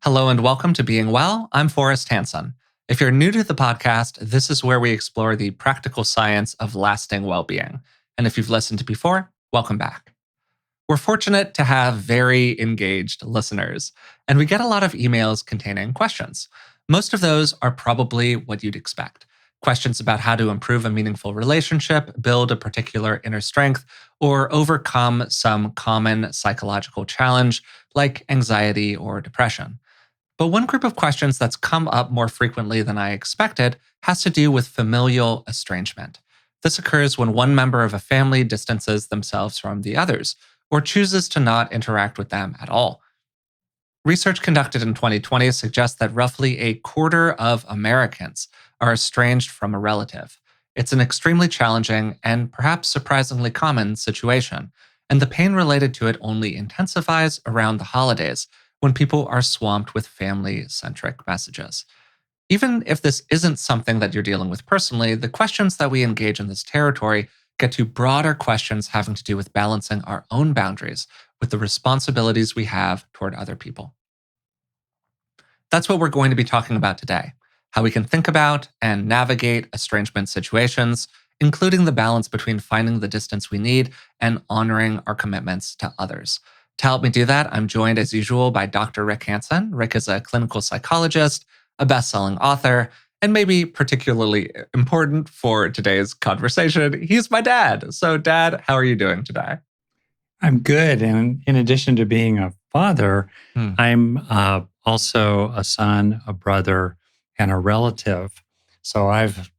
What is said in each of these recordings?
Hello and welcome to Being Well. I'm Forrest Hanson. If you're new to the podcast, this is where we explore the practical science of lasting well-being. And if you've listened before, welcome back. We're fortunate to have very engaged listeners, and we get a lot of emails containing questions. Most of those are probably what you'd expect. Questions about how to improve a meaningful relationship, build a particular inner strength, or overcome some common psychological challenge like anxiety or depression. But one group of questions that's come up more frequently than I expected has to do with familial estrangement. This occurs when one member of a family distances themselves from the others or chooses to not interact with them at all. Research conducted in 2020 suggests that roughly a quarter of Americans are estranged from a relative. It's an extremely challenging and perhaps surprisingly common situation, and the pain related to it only intensifies around the holidays when people are swamped with family centric messages. Even if this isn't something that you're dealing with personally, the questions that we engage in this territory get to broader questions having to do with balancing our own boundaries with the responsibilities we have toward other people. That's what we're going to be talking about today: how we can think about and navigate estrangement situations, including the balance between finding the distance we need and honoring our commitments to others. To help me do that, I'm joined as usual by Dr. Rick Hanson. Rick is a clinical psychologist, a best-selling author, and maybe particularly important for today's conversation, he's my dad. So, Dad, how are you doing today? I'm good. And in addition to being a father, Hmm. I'm also a son, a brother, and a relative. So I've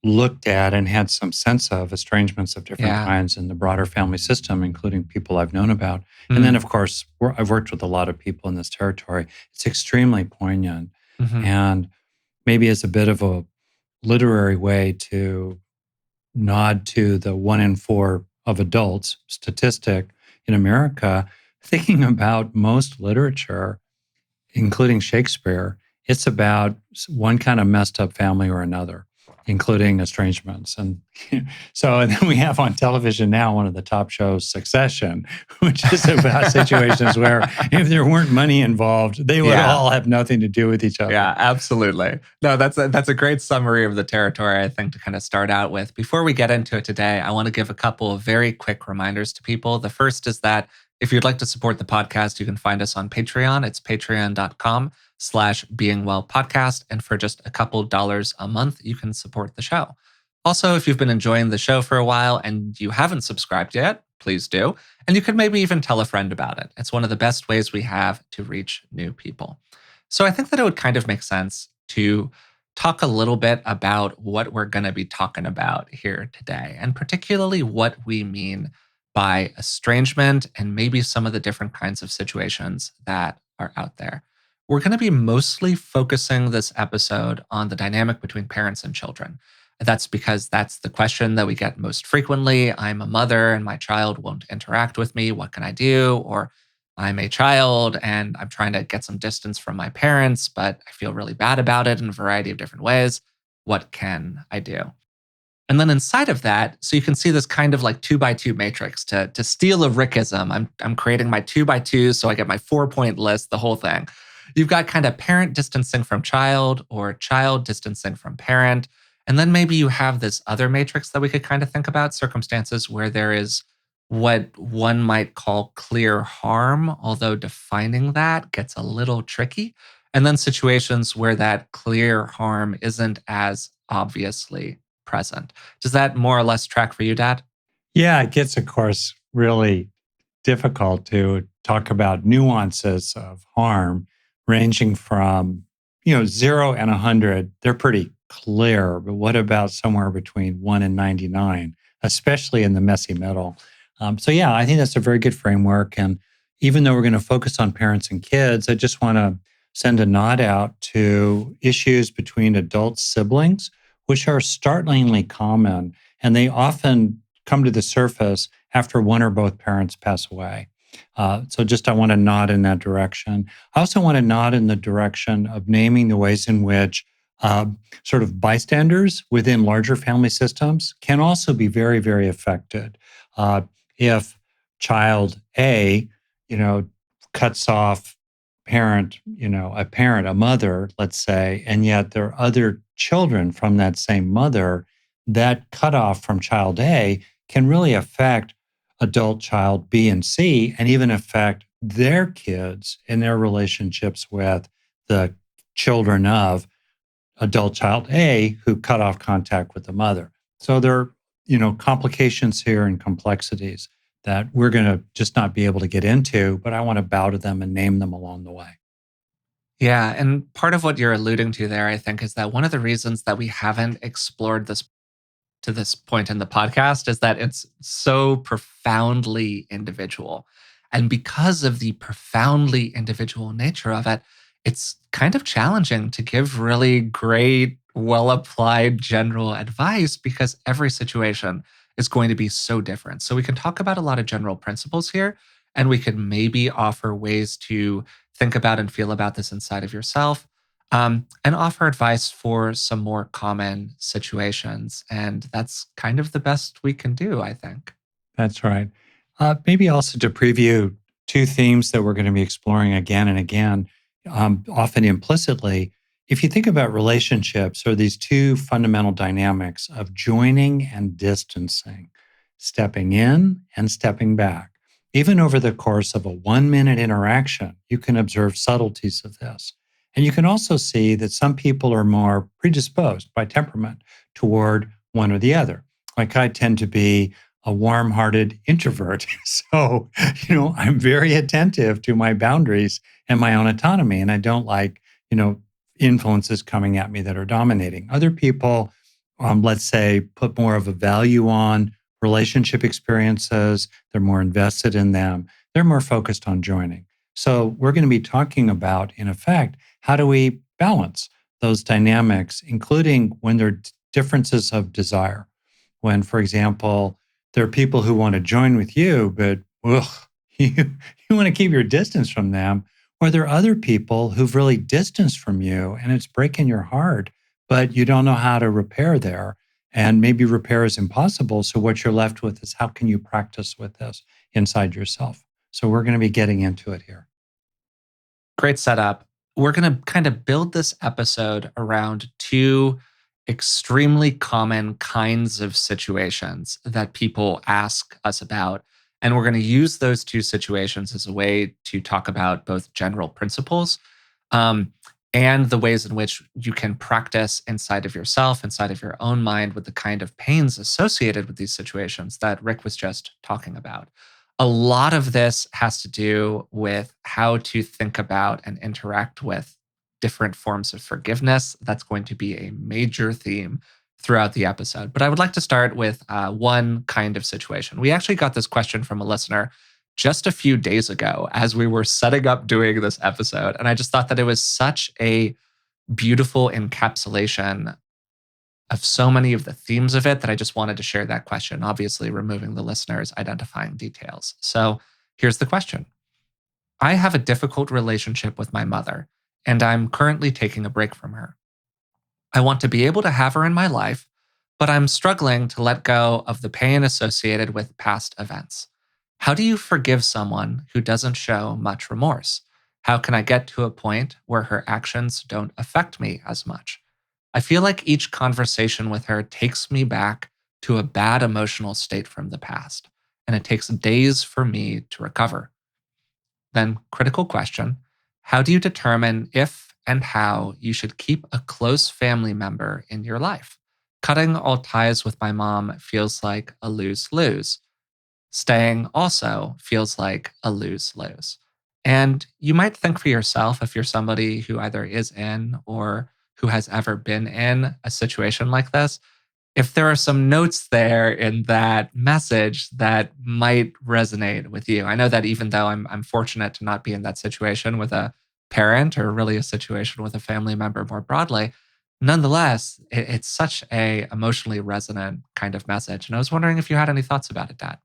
looked at and had some sense of estrangements of different Yeah. kinds in the broader family system, including people I've known about. And then, Hmm. of course, I've worked with a lot of people in this territory. It's extremely poignant. Hmm. And maybe as a bit of a literary way to nod to the 1 in 4 of adults statistic in America, thinking about most literature, including Shakespeare, it's about one kind of messed up family or another, including estrangements. And and then we have on television now one of the top shows, Succession, which is about situations where if there weren't money involved, they would Yeah. all have nothing to do with each other. Yeah, absolutely. No, that's a great summary of the territory, I think, to kind of start out with. Before we get into it today, I want to give a couple of very quick reminders to people. The first is that if you'd like to support the podcast, you can find us on Patreon. It's patreon.com/beingwellpodcast. And for just a couple dollars a month, you can support the show. Also, if you've been enjoying the show for a while and you haven't subscribed yet, please do. And you could maybe even tell a friend about it. It's one of the best ways we have to reach new people. So I think that it would kind of make sense to talk a little bit about what we're going to be talking about here today, and particularly what we mean by estrangement and maybe some of the different kinds of situations that are out there. We're going to be mostly focusing this episode on the dynamic between parents and children. That's because that's the question that we get most frequently. I'm a mother and my child won't interact with me. What can I do? Or I'm a child and I'm trying to get some distance from my parents, but I feel really bad about it in a variety of different ways. What can I do? And then inside of that, so you can see this kind of like 2 by 2 matrix. To steal a Rickism, I'm creating my 2 by 2, so I get my 4 point list, the whole thing. You've got kind of parent distancing from child or child distancing from parent. And then maybe you have this other matrix that we could kind of think about, circumstances where there is what one might call clear harm, although defining that gets a little tricky. And then situations where that clear harm isn't as obviously present. Does that more or less track for you, Dad? Yeah, it gets, of course, really difficult to talk about nuances of harm ranging from, 0 and 100. They're pretty clear, but what about somewhere between 1 and 99, especially in the messy middle? Yeah, I think that's a very good framework. And even though we're going to focus on parents and kids, I just want to send a nod out to issues between adult siblings, which are startlingly common. And they often come to the surface after one or both parents pass away. I want to nod in that direction. I also want to nod in the direction of naming the ways in which sort of bystanders within larger family systems can also be very, very affected. If child A, you know, cuts off parent, a mother, let's say, and yet there are other children from that same mother, that cutoff from child A can really affect adult child B and C, and even affect their kids in their relationships with the children of adult child A who cut off contact with the mother. So there are, complications here and complexities that we're going to just not be able to get into, but I want to bow to them and name them along the way. Yeah. And part of what you're alluding to there, I think, is that one of the reasons that we haven't explored this to this point in the podcast is that it's so profoundly individual. And because of the profoundly individual nature of it, it's kind of challenging to give really great, well applied general advice because every situation is going to be so different. So we can talk about a lot of general principles here, and we can maybe offer ways to think about and feel about this inside of yourself, and offer advice for some more common situations. And that's kind of the best we can do, I think. That's right. Maybe also to preview two themes that we're going to be exploring again and again, often implicitly. If you think about relationships, or these two fundamental dynamics of joining and distancing, stepping in and stepping back. Even over the course of a 1 minute interaction, you can observe subtleties of this. And you can also see that some people are more predisposed by temperament toward one or the other. Like I tend to be a warm hearted introvert. So, I'm very attentive to my boundaries and my own autonomy. And I don't like, you know, influences coming at me that are dominating. Other people, let's say, put more of a value on relationship experiences. They're more invested in them. They're more focused on joining. So, we're going to be talking about, in effect, how do we balance those dynamics, including when there are differences of desire. When, for example, there are people who want to join with you, but you, you want to keep your distance from them. Or there are other people who've really distanced from you and it's breaking your heart, but you don't know how to repair there. And maybe repair is impossible. So what you're left with is, how can you practice with this inside yourself? So we're going to be getting into it here. Great setup. We're going to kind of build this episode around two extremely common kinds of situations that people ask us about. And we're going to use those two situations as a way to talk about both general principles, um, and the ways in which you can practice inside of yourself, inside of your own mind, with the kind of pains associated with these situations that Rick was just talking about. A lot of this has to do with how to think about and interact with different forms of forgiveness. That's going to be a major theme throughout the episode. But I would like to start with one kind of situation. We actually got this question from a listener just a few days ago as we were setting up doing this episode. And I just thought that it was such a beautiful encapsulation of so many of the themes of it that I just wanted to share that question, obviously removing the listener's identifying details. So here's the question. I have a difficult relationship with my mother, and I'm currently taking a break from her. I want to be able to have her in my life, but I'm struggling to let go of the pain associated with past events. How do you forgive someone who doesn't show much remorse? How can I get to a point where her actions don't affect me as much? I feel like each conversation with her takes me back to a bad emotional state from the past, and it takes days for me to recover. Then, critical question. How do you determine if and how you should keep a close family member in your life? Cutting all ties with my mom feels like a lose lose. Staying also feels like a lose lose. And you might think for yourself, if you're somebody who either is in or who has ever been in a situation like this, if there are some notes there in that message that might resonate with you. I know that even though I'm fortunate to not be in that situation with a parent, or really a situation with a family member more broadly, nonetheless, it's such a emotionally resonant kind of message. And I was wondering if you had any thoughts about it, Dad.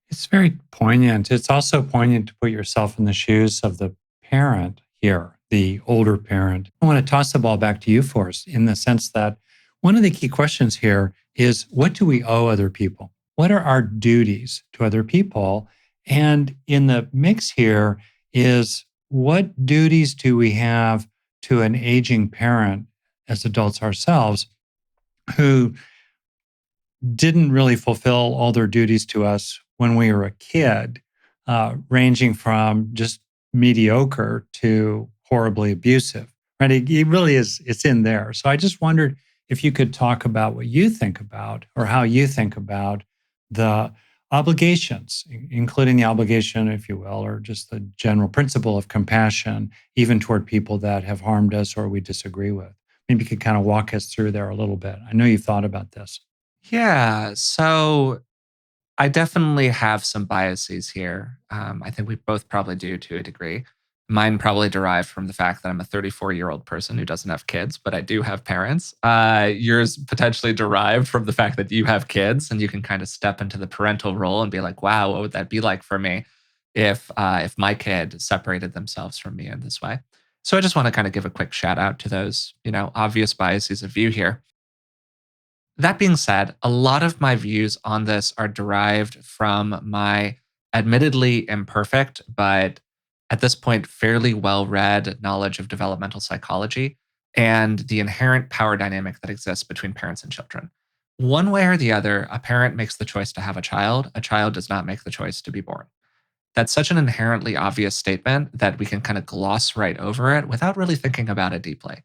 It's very poignant. It's also poignant to put yourself in the shoes of the parent here, the older parent. I want to toss the ball back to you, Forrest, in the sense that one of the key questions here is, what do we owe other people? What are our duties to other people? And in the mix here is what duties do we have to an aging parent as adults ourselves who didn't really fulfill all their duties to us when we were a kid, ranging from just mediocre to horribly abusive, right? It really is, it's in there. So I just wondered if you could talk about what you think about or how you think about the obligations, including the obligation, if you will, or just the general principle of compassion, even toward people that have harmed us or we disagree with. Maybe you could kind of walk us through there a little bit. I know you've thought about this. Yeah. So I definitely have some biases here. I think we both probably do to a degree. Mine probably derived from the fact that I'm a 34-year-old person who doesn't have kids, but I do have parents. Yours potentially derived from the fact that you have kids and you can kind of step into the parental role and be like, "Wow, what would that be like for me if my kid separated themselves from me in this way?" So I just want to kind of give a quick shout out to those, obvious biases of view here. That being said, a lot of my views on this are derived from my admittedly imperfect, but at this point, fairly well read knowledge of developmental psychology and the inherent power dynamic that exists between parents and children. One way or the other, a parent makes the choice to have a child does not make the choice to be born. That's such an inherently obvious statement that we can kind of gloss right over it without really thinking about it deeply.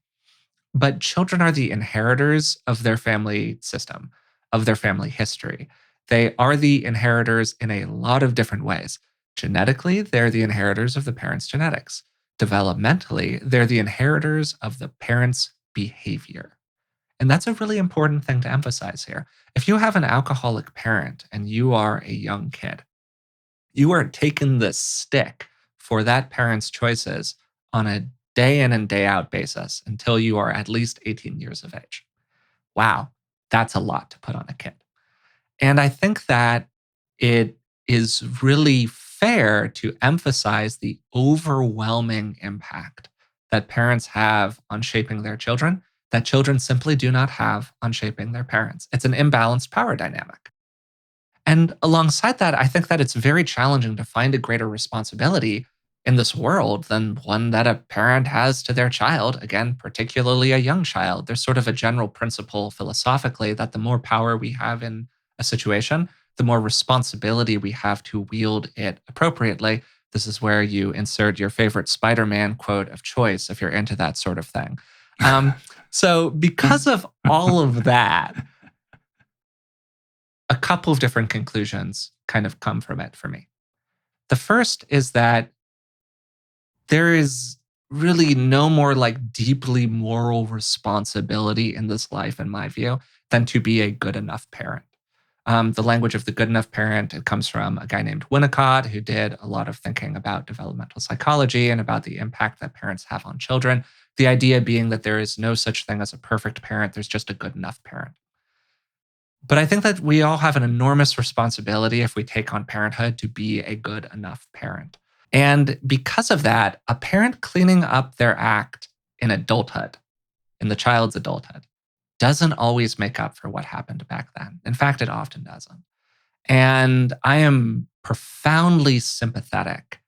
But children are the inheritors of their family system, of their family history. They are the inheritors in a lot of different ways. Genetically, they're the inheritors of the parents' genetics. Developmentally, they're the inheritors of the parents' behavior. And that's a really important thing to emphasize here. If you have an alcoholic parent and you are a young kid, you are taking the stick for that parent's choices on a day in and day out basis until you are at least 18 years of age. Wow, that's a lot to put on a kid. And I think that it is really fair to emphasize the overwhelming impact that parents have on shaping their children that children simply do not have on shaping their parents. It's an imbalanced power dynamic. And alongside that, I think that it's very challenging to find a greater responsibility in this world than one that a parent has to their child, again, particularly a young child. There's sort of a general principle philosophically that the more power we have in a situation, the more responsibility we have to wield it appropriately. This is where you insert your favorite Spider Man quote of choice if you're into that sort of thing. Um, so, because of all of that, a couple of different conclusions kind of come from it for me. The first is that there is really no more like deeply moral responsibility in this life, in my view, than to be a good enough parent. The language of the good enough parent, it comes from a guy named Winnicott, who did a lot of thinking about developmental psychology and about the impact that parents have on children. The idea being that there is no such thing as a perfect parent, there's just a good enough parent. But I think that we all have an enormous responsibility if we take on parenthood to be a good enough parent. And because of that, a parent cleaning up their act in adulthood, in the child's adulthood, doesn't always make up for what happened back then. In fact, it often doesn't. And I am profoundly sympathetic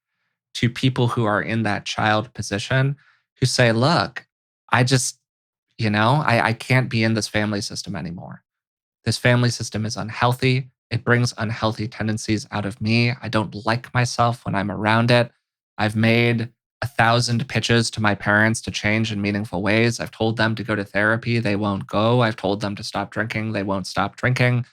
to people who are in that child position who say, look, I just, I can't be in this family system anymore. This family system is unhealthy. It brings unhealthy tendencies out of me. I don't like myself when I'm around it. I've made 1,000 pitches to my parents to change in meaningful ways. I've told them to go to therapy. They won't go. I've told them to stop drinking. They won't stop drinking.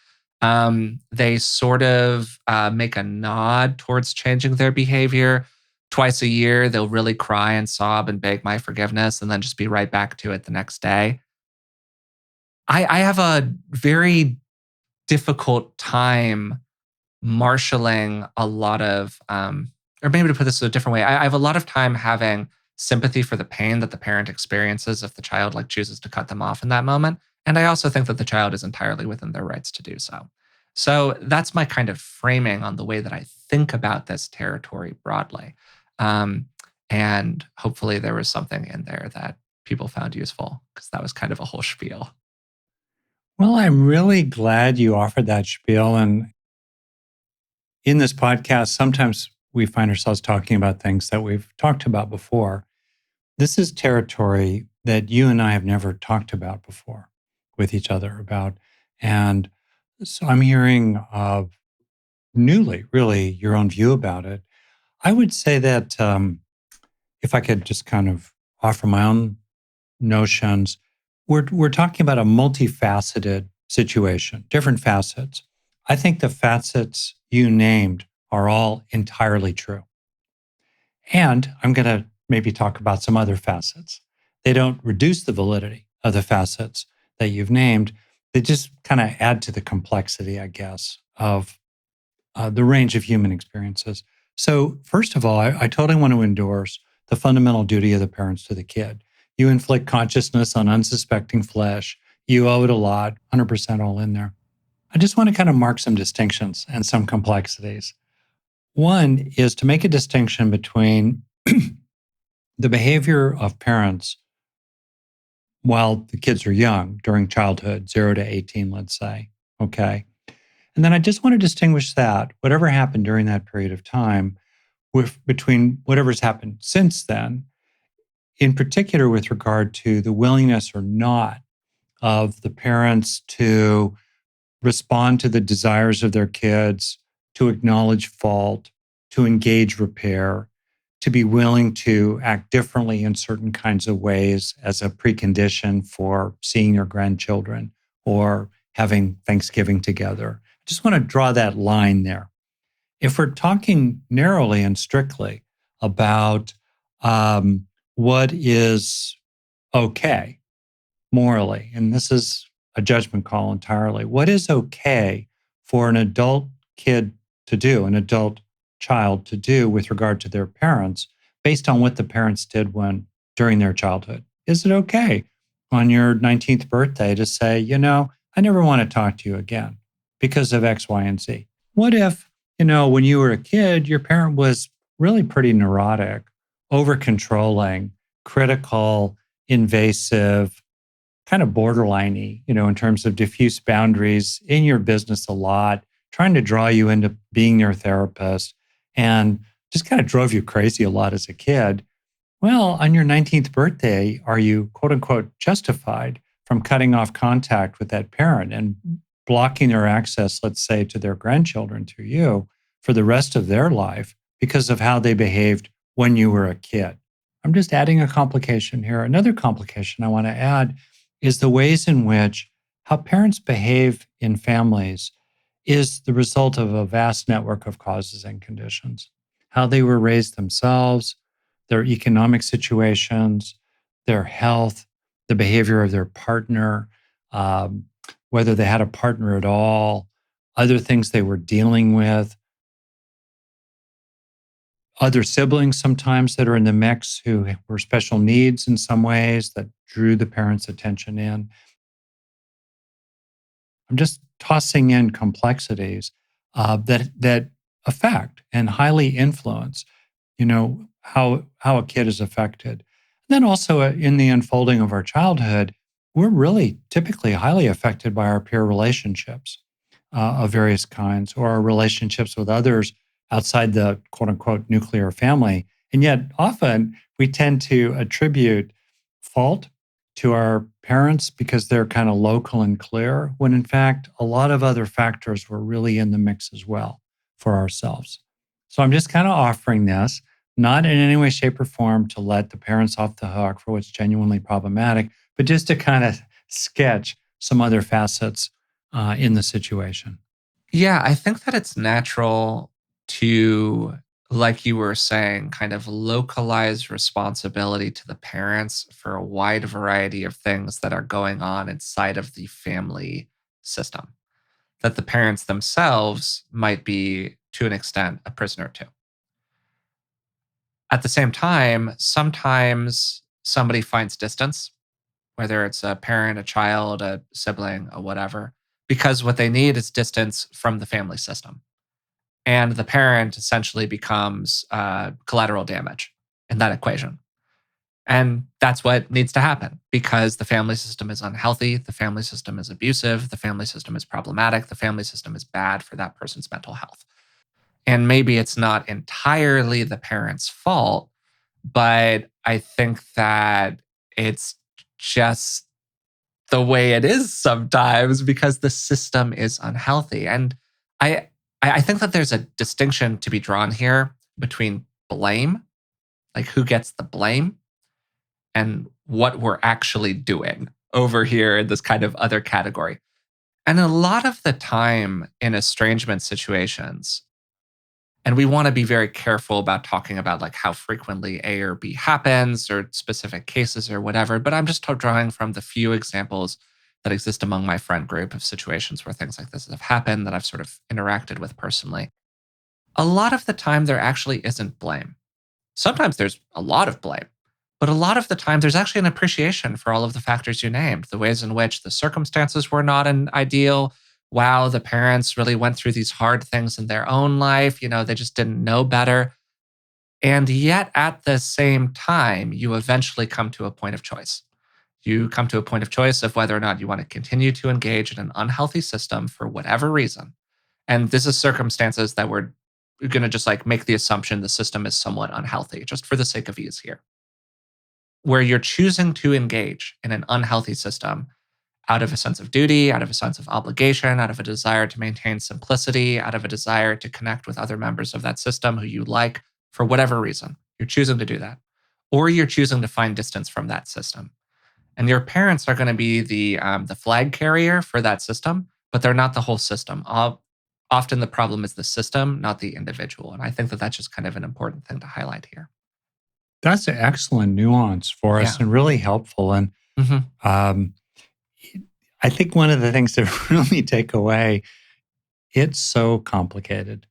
They sort of make a nod towards changing their behavior. Twice a year, they'll really cry and sob and beg my forgiveness and then just be right back to it the next day. I have a very difficult time marshaling a lot of, or maybe to put this a different way, I have a lot of time having sympathy for the pain that the parent experiences if the child like chooses to cut them off in that moment. And I also think that the child is entirely within their rights to do so. So that's my kind of framing on the way that I think about this territory broadly. Um, and hopefully there was something in there that people found useful because that was kind of a whole spiel. Well, I'm really glad you offered that spiel. And in this podcast, sometimes we find ourselves talking about things that we've talked about before. This is territory that you and I have never talked about before with each other about. And so I'm hearing newly, really, your own view about it. I would say that if I could just kind of offer my own notions, we're talking about a multifaceted situation, different facets. I think the facets you named are all entirely true. And I'm going to maybe talk about some other facets. They don't reduce the validity of the facets that you've named. They just kind of add to the complexity, I guess, of the range of human experiences. So, first of all, I totally want to endorse the fundamental duty of the parents to the kid. You inflict consciousness on unsuspecting flesh. You owe it a lot, 100% all in there. I just want to kind of mark some distinctions and some complexities. One is to make a distinction between the behavior of parents while the kids are young during childhood, 0 to 18, let's say. Okay. And then I just want to distinguish that, whatever happened during that period of time, between whatever's happened since then, in particular with regard to the willingness or not of the parents to respond to the desires of their kids, to acknowledge fault, to engage repair, to be willing to act differently in certain kinds of ways as a precondition for seeing your grandchildren or having Thanksgiving together. I just want to draw that line there. If we're talking narrowly and strictly about what is okay morally, and this is a judgment call entirely, what is okay for an adult kid to do, an adult child to do with regard to their parents based on what the parents did when during their childhood? Is it okay on your 19th birthday to say, I never want to talk to you again because of X, Y, and Z? What if, when you were a kid, your parent was really pretty neurotic, over controlling, critical, invasive, kind of borderliney, in terms of diffuse boundaries in your business a lot, trying to draw you into being their therapist, and just kind of drove you crazy a lot as a kid? Well, on your 19th birthday, are you quote unquote justified from cutting off contact with that parent and blocking their access, let's say, to their grandchildren through you for the rest of their life because of how they behaved when you were a kid? I'm just adding a complication here. Another complication I want to add is the ways in which how parents behave in families is the result of a vast network of causes and conditions. How they were raised themselves, their economic situations, their health, the behavior of their partner, um, whether they had a partner at all, other things they were dealing with, other siblings sometimes that are in the mix who were special needs in some ways that drew the parents' attention in. I'm just tossing in complexities that affect and highly influence, how a kid is affected. Then also in the unfolding of our childhood, we're really typically highly affected by our peer relationships of various kinds, or our relationships with others outside the quote unquote nuclear family. And yet often we tend to attribute fault to our parents because they're kind of local and clear, when in fact, a lot of other factors were really in the mix as well for ourselves. So I'm just kind of offering this, not in any way, shape, or form to let the parents off the hook for what's genuinely problematic, but just to kind of sketch some other facets in the situation. Yeah, I think that it's natural to, like you were saying, kind of localize responsibility to the parents for a wide variety of things that are going on inside of the family system that the parents themselves might be, to an extent, a prisoner to. At the same time, sometimes somebody finds distance, whether it's a parent, a child, a sibling, or whatever, because what they need is distance from the family system. And the parent essentially becomes collateral damage in that equation. And that's what needs to happen because the family system is unhealthy, the family system is abusive, the family system is problematic, the family system is bad for that person's mental health. And maybe it's not entirely the parent's fault, but I think that it's just the way it is sometimes because the system is unhealthy. And I I think that there's a distinction to be drawn here between blame, like who gets the blame, and what we're actually doing over here in this kind of other category. And a lot of the time in estrangement situations, and we want to be very careful about talking about like how frequently A or B happens or specific cases or whatever. But I'm just drawing from the few examples that exist among my friend group of situations where things like this have happened that I've sort of interacted with personally. A lot of the time, there actually isn't blame. Sometimes there's a lot of blame, but a lot of the time, there's actually an appreciation for all of the factors you named, the ways in which the circumstances were not an ideal. Wow, the parents really went through these hard things in their own life. They just didn't know better. And yet, at the same time, you eventually come to a point of choice. You come to a point of choice of whether or not you want to continue to engage in an unhealthy system for whatever reason. And this is circumstances that we're going to just like make the assumption the system is somewhat unhealthy, just for the sake of ease here, where you're choosing to engage in an unhealthy system out of a sense of duty, out of a sense of obligation, out of a desire to maintain simplicity, out of a desire to connect with other members of that system who you like for whatever reason. You're choosing to do that. Or you're choosing to find distance from that system. And your parents are going to be the flag carrier for that system, but they're not the whole system. Often the problem is the system, not the individual. And I think that that's just kind of an important thing to highlight here. That's an excellent nuance for us Yeah. and really helpful. And Hmm. um, I think one of the things to really take away, it's so complicated.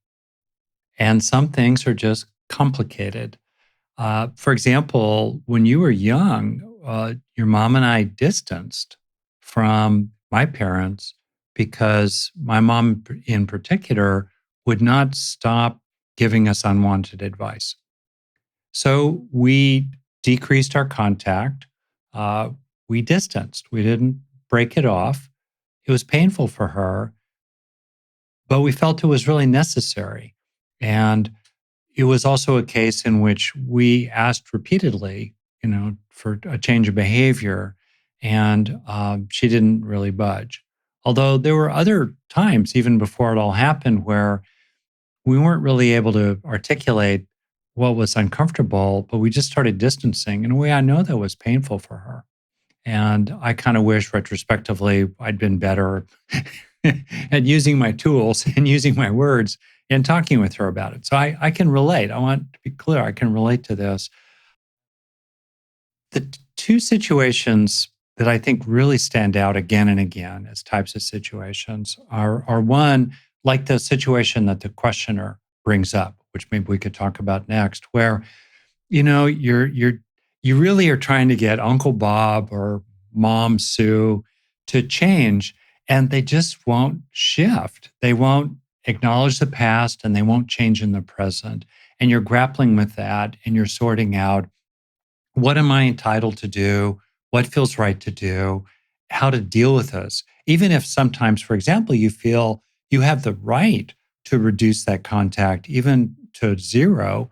And some things are just complicated. For example, when you were young, your mom and I distanced from my parents because my mom, in particular, would not stop giving us unwanted advice. So we decreased our contact. Uh, we distanced. We didn't break it off. It was painful for her, but we felt it was really necessary. And it was also a case in which we asked repeatedly, for a change of behavior, and she didn't really budge. Although there were other times, even before it all happened, where we weren't really able to articulate what was uncomfortable, but we just started distancing. In a way, I know that was painful for her. And I kind of wish retrospectively I'd been better at using my tools and using my words and talking with her about it. So I can relate. I want to be clear, I can relate to this. The two situations that I think really stand out again and again as types of situations are one, like the situation that the questioner brings up, which maybe we could talk about next, where you really are trying to get Uncle Bob or Mom Sue to change, and they just won't shift. They won't acknowledge the past, and they won't change in the present. And you're grappling with that, and you're sorting out, what am I entitled to do? What feels right to do? How to deal with this? Even if sometimes, for example, you feel you have the right to reduce that contact even to zero,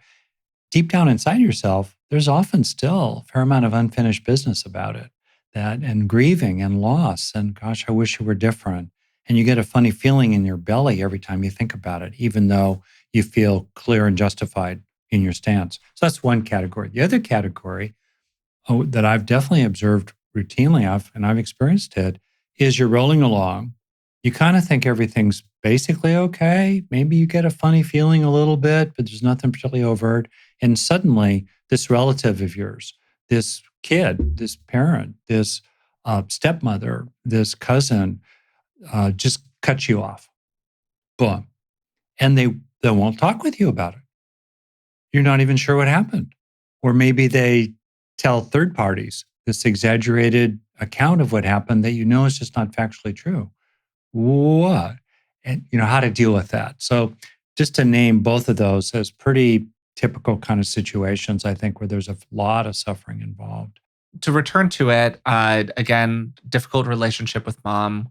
deep down inside yourself, there's often still a fair amount of unfinished business about it, that and grieving and loss. And gosh, I wish it were different. And you get a funny feeling in your belly every time you think about it, even though you feel clear and justified in your stance. So that's one category. The other category, that I've definitely observed routinely, and I've experienced it, is you're rolling along. You kind of think everything's basically okay. Maybe you get a funny feeling a little bit, but there's nothing particularly overt. And suddenly, this relative of yours, this kid, this parent, this stepmother, this cousin, just cuts you off. Boom. And they won't talk with you about it. You're not even sure what happened. Or maybe they tell third parties this exaggerated account of what happened that is just not factually true. What? And how to deal with that. So just to name both of those as pretty typical kind of situations, I think, where there's a lot of suffering involved. To return to it, again, difficult relationship with mom.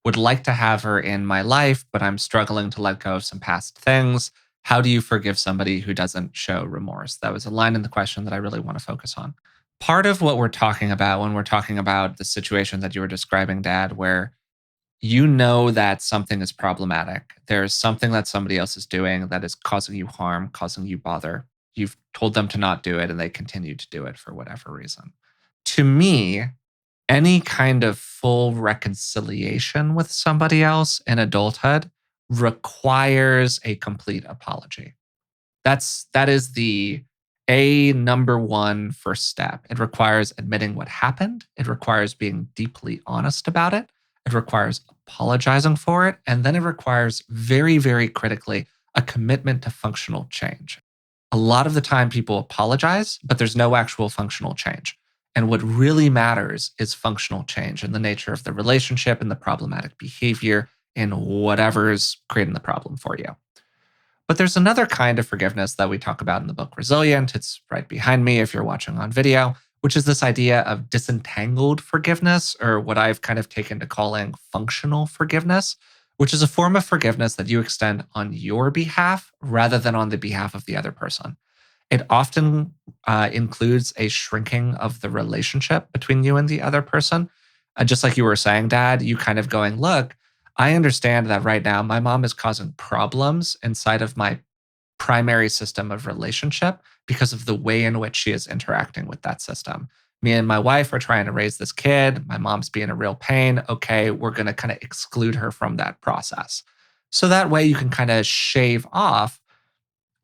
Would like to have her in my life, but I'm struggling to let go of some past things. How do you forgive somebody who doesn't show remorse? That was a line in the question that I really want to focus on. Part of what we're talking about when we're talking about the situation that you were describing, Dad, where you know that something is problematic. There's something that somebody else is doing that is causing you harm, causing you bother. You've told them to not do it and they continue to do it for whatever reason. To me, any kind of full reconciliation with somebody else in adulthood requires a complete apology. That is the a number one first step. It requires admitting what happened. It requires being deeply honest about it. It requires apologizing for it. And then it requires very, very critically a commitment to functional change. A lot of the time people apologize, but there's no actual functional change. And what really matters is functional change in the nature of the relationship and the problematic behavior in whatever's creating the problem for you. But there's another kind of forgiveness that we talk about in the book Resilient. It's right behind me if you're watching on video, which is this idea of disentangled forgiveness, or what I've kind of taken to calling functional forgiveness, which is a form of forgiveness that you extend on your behalf rather than on the behalf of the other person. It often includes a shrinking of the relationship between you and the other person. Just like you were saying, Dad, you kind of going, look, I understand that right now my mom is causing problems inside of my primary system of relationship because of the way in which she is interacting with that system. Me and my wife are trying to raise this kid. My mom's being a real pain. Okay, we're going to kind of exclude her from that process. So that way you can kind of shave off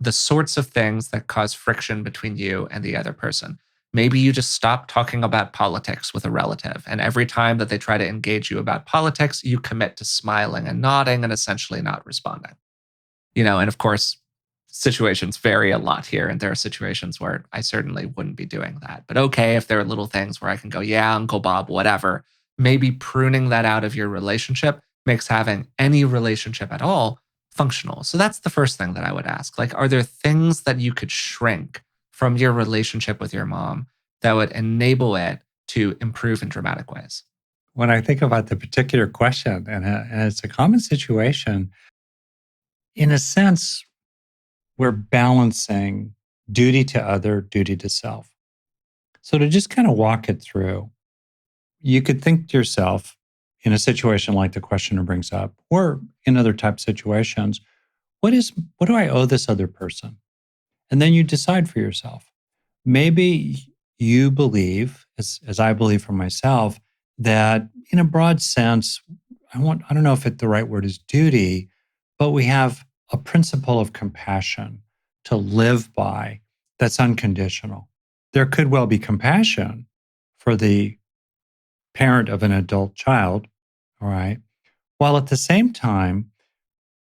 the sorts of things that cause friction between you and the other person. Maybe you just stop talking about politics with a relative. And every time that they try to engage you about politics, you commit to smiling and nodding and essentially not responding. And of course, situations vary a lot here. And there are situations where I certainly wouldn't be doing that. But okay, if there are little things where I can go, yeah, Uncle Bob, whatever, maybe pruning that out of your relationship makes having any relationship at all functional. So that's the first thing that I would ask. Like, are there things that you could shrink from your relationship with your mom that would enable it to improve in dramatic ways? When I think about the particular question, and it's a common situation, in a sense, we're balancing duty to other, duty to self. So to just kind of walk it through, you could think to yourself in a situation like the questioner brings up, or in other type situations, what do I owe this other person? And then you decide for yourself. Maybe you believe, as I believe for myself, that in a broad sense, I don't know if the right word is duty, but we have a principle of compassion to live by that's unconditional. There could well be compassion for the parent of an adult child, all right, while at the same time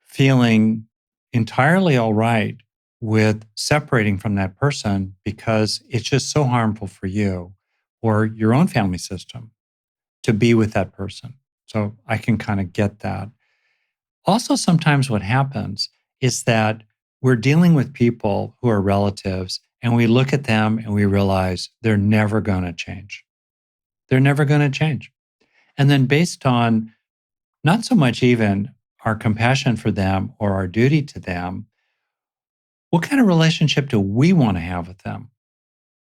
feeling entirely all right with separating from that person because it's just so harmful for you or your own family system to be with that person. So I can kind of get that. Also, sometimes what happens is that we're dealing with people who are relatives and we look at them and we realize they're never going to change. They're never going to change. And then based on not so much even our compassion for them or our duty to them, what kind of relationship do we want to have with them?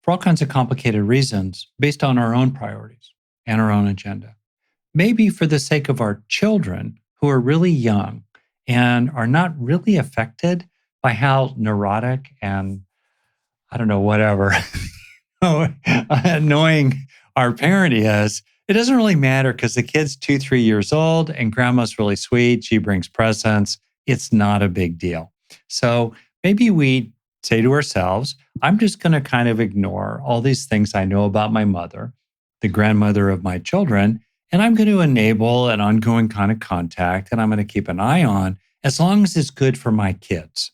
For all kinds of complicated reasons based on our own priorities and our own agenda. Maybe for the sake of our children who are really young and are not really affected by how neurotic and I don't know, whatever, annoying our parent is. It doesn't really matter because the kid's 2, 3 years old and grandma's really sweet. She brings presents. It's not a big deal. So maybe we say to ourselves, I'm just going to kind of ignore all these things I know about my mother, the grandmother of my children, and I'm going to enable an ongoing kind of contact and I'm going to keep an eye on as long as it's good for my kids.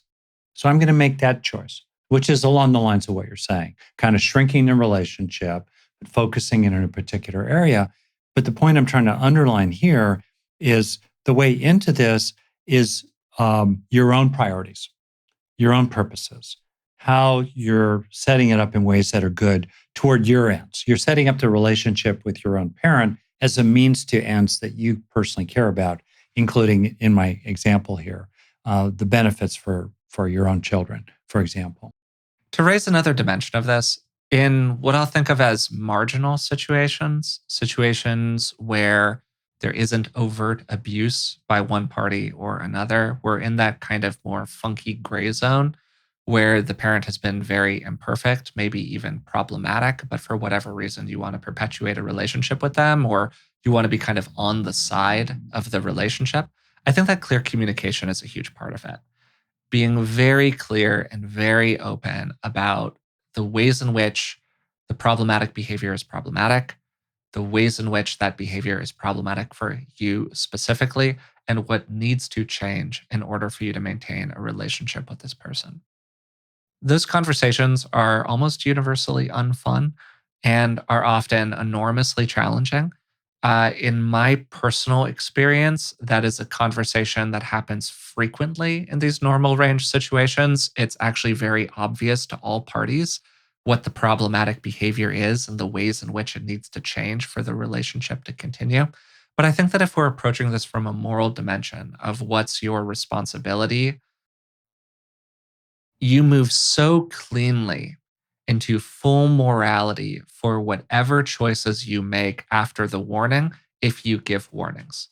So I'm going to make that choice, which is along the lines of what you're saying, kind of shrinking the relationship, but focusing in a particular area. But the point I'm trying to underline here is the way into this is your own priorities, your own purposes, how you're setting it up in ways that are good toward your ends. You're setting up the relationship with your own parent as a means to ends that you personally care about, including in my example here, the benefits for for your own children, for example. To raise another dimension of this, in what I'll think of as marginal situations, situations where there isn't overt abuse by one party or another, we're in that kind of more funky gray zone where the parent has been very imperfect, maybe even problematic, but for whatever reason, you want to perpetuate a relationship with them or you want to be kind of on the side of the relationship. I think that clear communication is a huge part of it, being very clear and very open about the ways in which the problematic behavior is problematic, the ways in which that behavior is problematic for you specifically, and what needs to change in order for you to maintain a relationship with this person. Those conversations are almost universally unfun and are often enormously challenging. In my personal experience, that is a conversation that happens frequently in these normal range situations. It's actually very obvious to all parties what the problematic behavior is and the ways in which it needs to change for the relationship to continue. But I think that if we're approaching this from a moral dimension of what's your responsibility, you move so cleanly into full morality for whatever choices you make after the warning if you give warnings.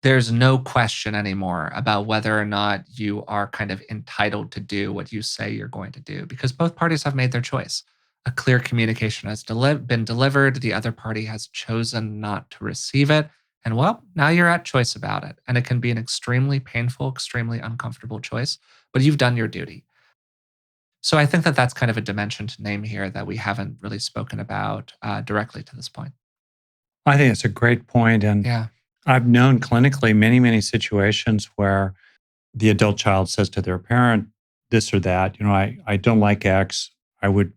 There's no question anymore about whether or not you are kind of entitled to do what you say you're going to do because both parties have made their choice. A clear communication has been delivered, the other party has chosen not to receive it. And well, now you're at choice about it. And it can be an extremely painful, extremely uncomfortable choice, but you've done your duty. So I think that that's kind of a dimension to name here that we haven't really spoken about directly to this point. I think it's a great point. And Yeah. I've known clinically many, many situations where the adult child says to their parent, this or that, I don't like X. I would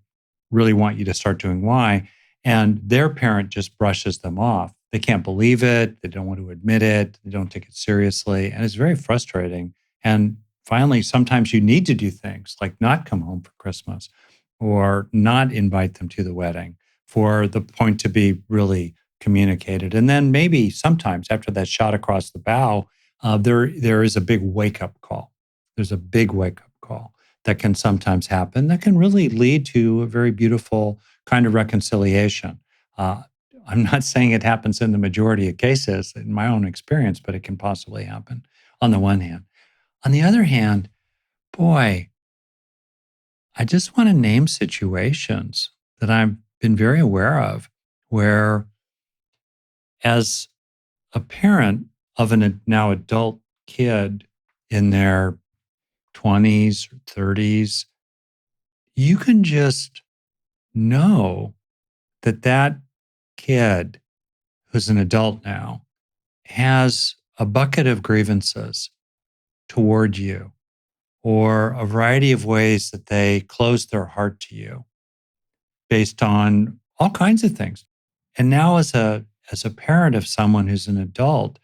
really want you to start doing Y. And their parent just brushes them off. They can't believe it. They don't want to admit it. They don't take it seriously. And it's very frustrating. And finally, sometimes you need to do things like not come home for Christmas or not invite them to the wedding for the point to be really communicated. And then maybe sometimes after that shot across the bow, there is a big wake up call. There's a big wake up call that can sometimes happen that can really lead to a very beautiful kind of reconciliation. Uh, I'm not saying it happens in the majority of cases in my own experience, but it can possibly happen on the one hand. On the other hand, boy, I just want to name situations that I've been very aware of where, as a parent of an now adult kid in their 20s or 30s, you can just know that that kid who's an adult now has a bucket of grievances toward you or a variety of ways that they close their heart to you based on all kinds of things. And now as a parent of someone who's an adult,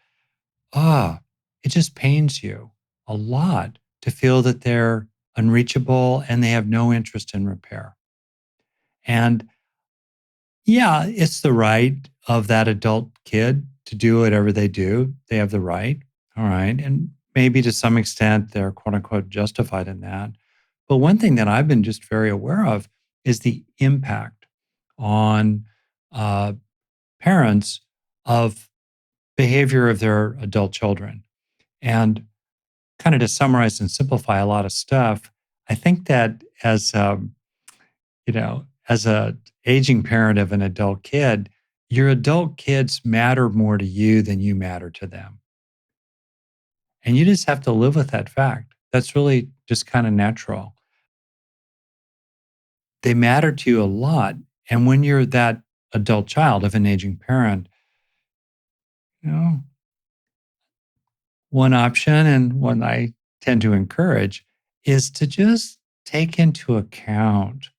it just pains you a lot to feel that they're unreachable and they have no interest in repair. And yeah, it's the right of that adult kid to do whatever they do. They have the right. All right. And maybe to some extent they're quote unquote justified in that. But one thing that I've been just very aware of is the impact on uh, parents of behavior of their adult children. And kind of to summarize and simplify a lot of stuff, I think that as a aging parent of an adult kid, your adult kids matter more to you than you matter to them. And you just have to live with that fact. That's really just kind of natural. They matter to you a lot. And when you're that adult child of an aging parent, you know, one option and one I tend to encourage is to just take into account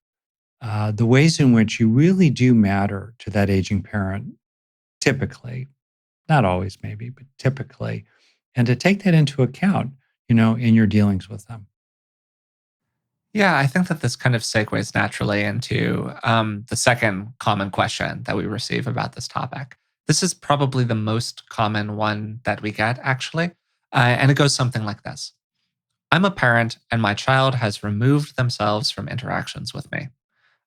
the ways in which you really do matter to that aging parent, typically, not always maybe, but typically, and to take that into account, in your dealings with them. Yeah, I think that this kind of segues naturally into the second common question that we receive about this topic. This is probably the most common one that we get, actually. And it goes something like this. I'm a parent, and my child has removed themselves from interactions with me.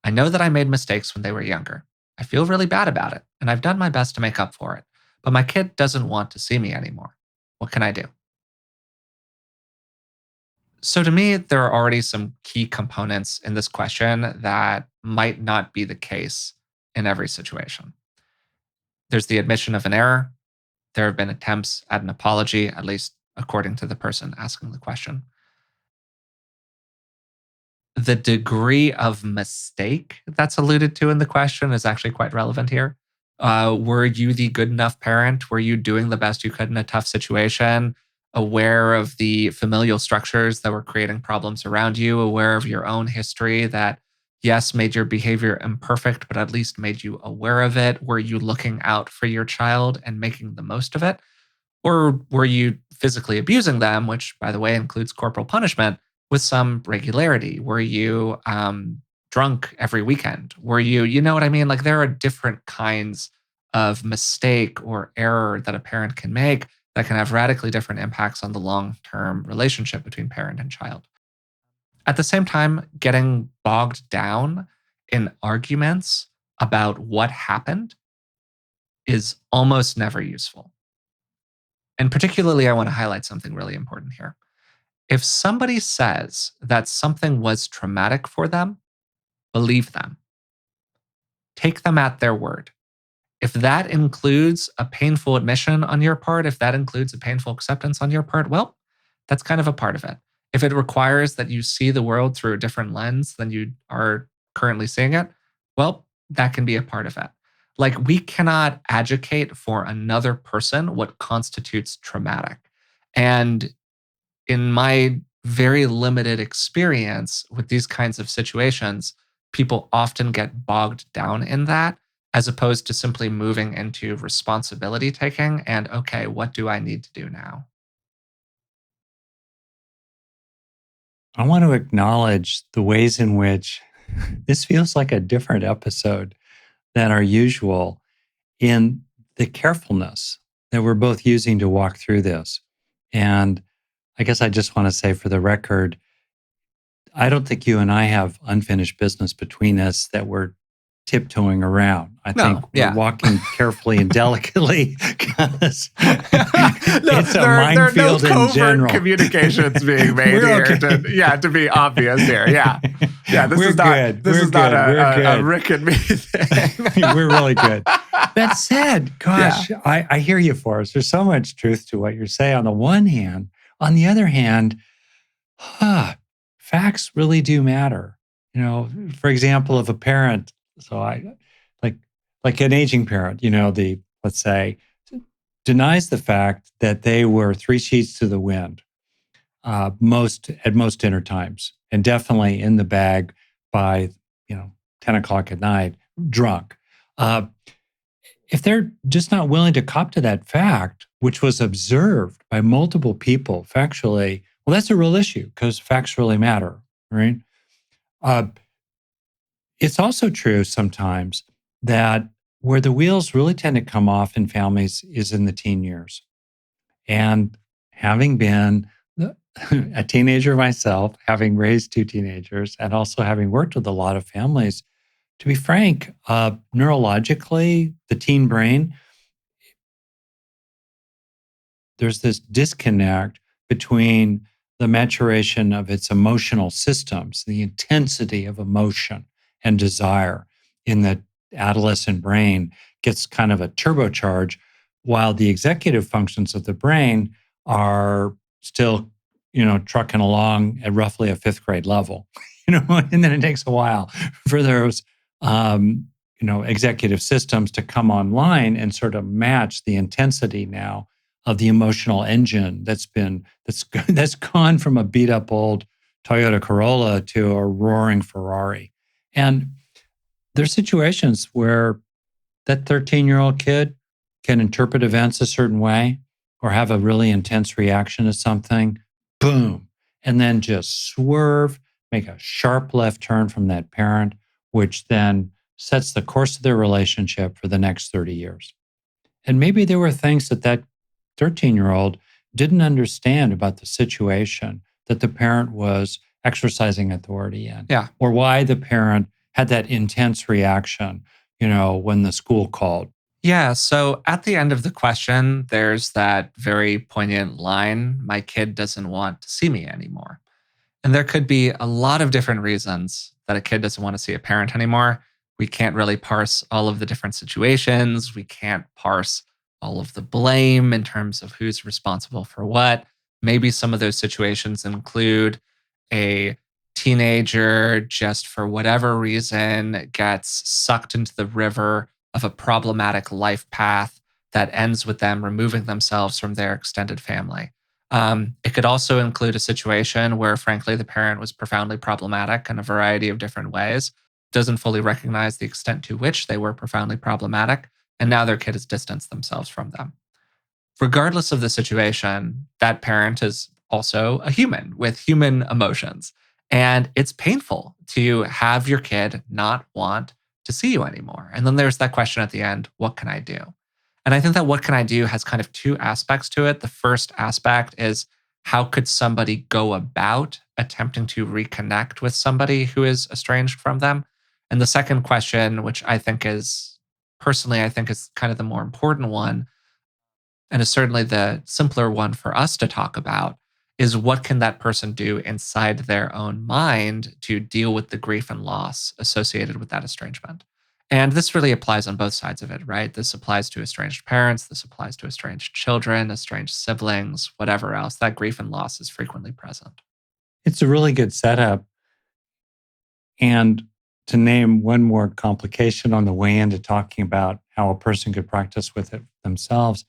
I know that I made mistakes when they were younger. I feel really bad about it, and I've done my best to make up for it. But my kid doesn't want to see me anymore. What can I do? So, to me, there are already some key components in this question that might not be the case in every situation. There's the admission of an error. There have been attempts at an apology, at least according to the person asking the question. The degree of mistake that's alluded to in the question is actually quite relevant here. Were you the good enough parent? Were you doing the best you could in a tough situation? Aware of the familial structures that were creating problems around you? Aware of your own history that, yes, made your behavior imperfect, but at least made you aware of it? Were you looking out for your child and making the most of it? Or were you physically abusing them, which, by the way, includes corporal punishment, with some regularity? Were you drunk every weekend? Were you, you know what I mean? Like there are different kinds of mistake or error that a parent can make that can have radically different impacts on the long term relationship between parent and child. At the same time, getting bogged down in arguments about what happened is almost never useful. And particularly, I want to highlight something really important here. If somebody says that something was traumatic for them, believe them, take them at their word. If that includes a painful admission on your part, if that includes a painful acceptance on your part, well, that's kind of a part of it. If it requires that you see the world through a different lens than you are currently seeing it, well, that can be a part of it. Like, we cannot advocate for another person what constitutes traumatic. And in my very limited experience with these kinds of situations, people often get bogged down in that as opposed to simply moving into responsibility taking and, okay, what do I need to do now? I want to acknowledge the ways in which this feels like a different episode than our usual in the carefulness that we're both using to walk through this. And I guess I just want to say for the record, I don't think you and I have unfinished business between us that we're tiptoeing around. I think No, we're yeah. walking carefully and delicately because No, it's a there are no minefield in covert general. communications being made We're here. okay. To be obvious here. Yeah. Yeah, this We're is not good. this We're is not good. We're a good. Rick and me thing. We're really good. That said, gosh, Yeah. I hear you, Forrest. There's so much truth to what you're saying on the one hand. On the other hand, facts really do matter. You know, for example, if a parent, so I like like an aging parent, the let's say denies the fact that they were three sheets to the wind most dinner times, and definitely in the bag by 10 o'clock at night, drunk. Uh, if they're just not willing to cop to that fact, which was observed by multiple people factually, well, that's a real issue because facts really matter, right? Uh, it's also true sometimes that where the wheels really tend to come off in families is in the teen years. And having been a teenager myself, having raised two teenagers, and also having worked with a lot of families, to be frank, neurologically, the teen brain, there's this disconnect between the maturation of its emotional systems, the intensity of emotion and desire in the adolescent brain gets kind of a turbocharge, while the executive functions of the brain are still, trucking along at roughly a fifth grade level, and then it takes a while for those, executive systems to come online and sort of match the intensity now of the emotional engine that's gone from a beat up old Toyota Corolla to a roaring Ferrari. And there's situations where that 13-year-old kid can interpret events a certain way or have a really intense reaction to something, boom, and then just swerve, make a sharp left turn from that parent, which then sets the course of their relationship for the next 30 years. And maybe there were things that 13-year-old didn't understand about the situation that the parent was exercising authority in, Yeah. or why the parent had that intense reaction, when the school called. Yeah. So at the end of the question, there's that very poignant line, my kid doesn't want to see me anymore. And there could be a lot of different reasons that a kid doesn't want to see a parent anymore. We can't really parse all of the different situations. We can't parse all of the blame in terms of who's responsible for what. Maybe some of those situations include a teenager just for whatever reason gets sucked into the river of a problematic life path that ends with them removing themselves from their extended family. It could also include a situation where, frankly, the parent was profoundly problematic in a variety of different ways, doesn't fully recognize the extent to which they were profoundly problematic, and now their kid has distanced themselves from them. Regardless of the situation, that parent is also a human with human emotions. And it's painful to have your kid not want to see you anymore. And then there's that question at the end, what can I do? And I think that what can I do has kind of two aspects to it. The first aspect is how could somebody go about attempting to reconnect with somebody who is estranged from them? And the second question, which I think is kind of the more important one, and is certainly the simpler one for us to talk about, is what can that person do inside their own mind to deal with the grief and loss associated with that estrangement? And this really applies on both sides of it, right? This applies to estranged parents, this applies to estranged children, estranged siblings, whatever else. That grief and loss is frequently present. It's a really good setup. And to name one more complication on the way into talking about how a person could practice with it themselves,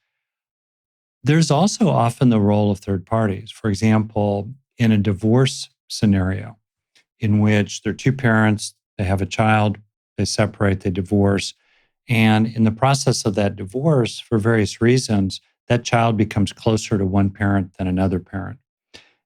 there's also often the role of third parties. For example, in a divorce scenario in which there are two parents, they have a child, they separate, they divorce. And in the process of that divorce, for various reasons, that child becomes closer to one parent than another parent.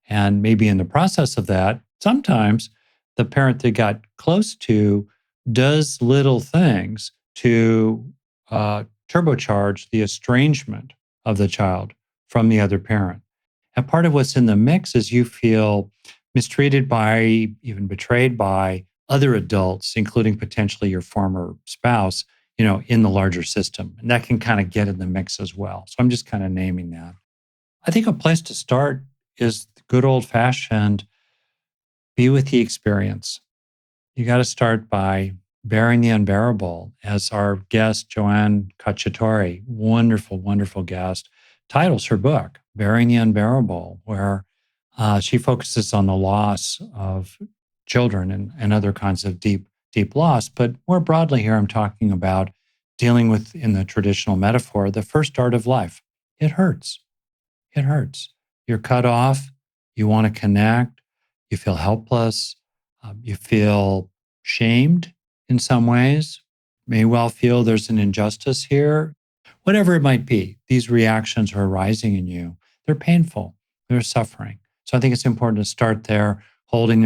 And maybe in the process of that, sometimes the parent they got close to does little things to turbocharge the estrangement of the child from the other parent. And part of what's in the mix is you feel mistreated by, even betrayed by other adults, including potentially your former spouse, in the larger system. And that can kind of get in the mix as well. So I'm just kind of naming that. I think a place to start is the good old fashioned be with the experience. You got to start by bearing the unbearable, as our guest, Joanne Cacciatore, wonderful, wonderful guest, titles her book, Bearing the Unbearable, where she focuses on the loss of children and other kinds of deep, deep loss. But more broadly here, I'm talking about dealing with, in the traditional metaphor, the first start of life. It hurts. It hurts. You're cut off. You want to connect. You feel helpless. You feel shamed in some ways. May well feel there's an injustice here. Whatever it might be, these reactions are arising in you. They're painful. They're suffering. So I think it's important to start there, holding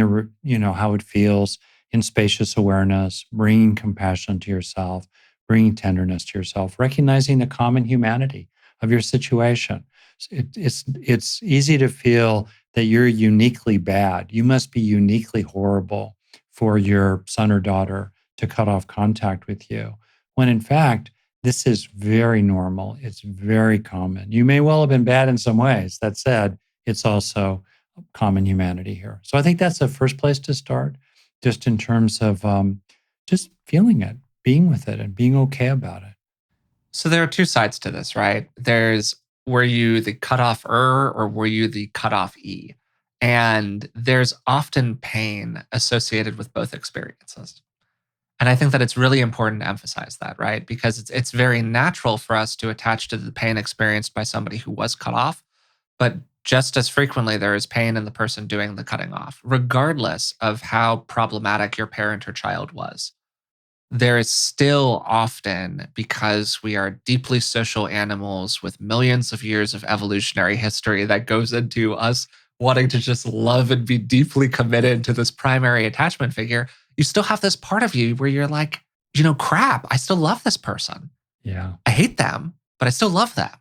how it feels in spacious awareness, bringing compassion to yourself, bringing tenderness to yourself, recognizing the common humanity of your situation. It's easy to feel that you're uniquely bad. You must be uniquely horrible for your son or daughter to cut off contact with you. When in fact, this is very normal. It's very common. You may well have been bad in some ways. That said, it's also common humanity here. So I think that's the first place to start, just in terms of just feeling it, being with it, and being okay about it. So there are two sides to this, right? There's were you the cutoff or were you the cutoff E? And there's often pain associated with both experiences. And I think that it's really important to emphasize that, right? Because it's very natural for us to attach to the pain experienced by somebody who was cut off. But just as frequently, there is pain in the person doing the cutting off, regardless of how problematic your parent or child was. There is still often, because we are deeply social animals with millions of years of evolutionary history that goes into us wanting to just love and be deeply committed to this primary attachment figure, you still have this part of you where you're like, crap, I still love this person. Yeah. I hate them, but I still love them.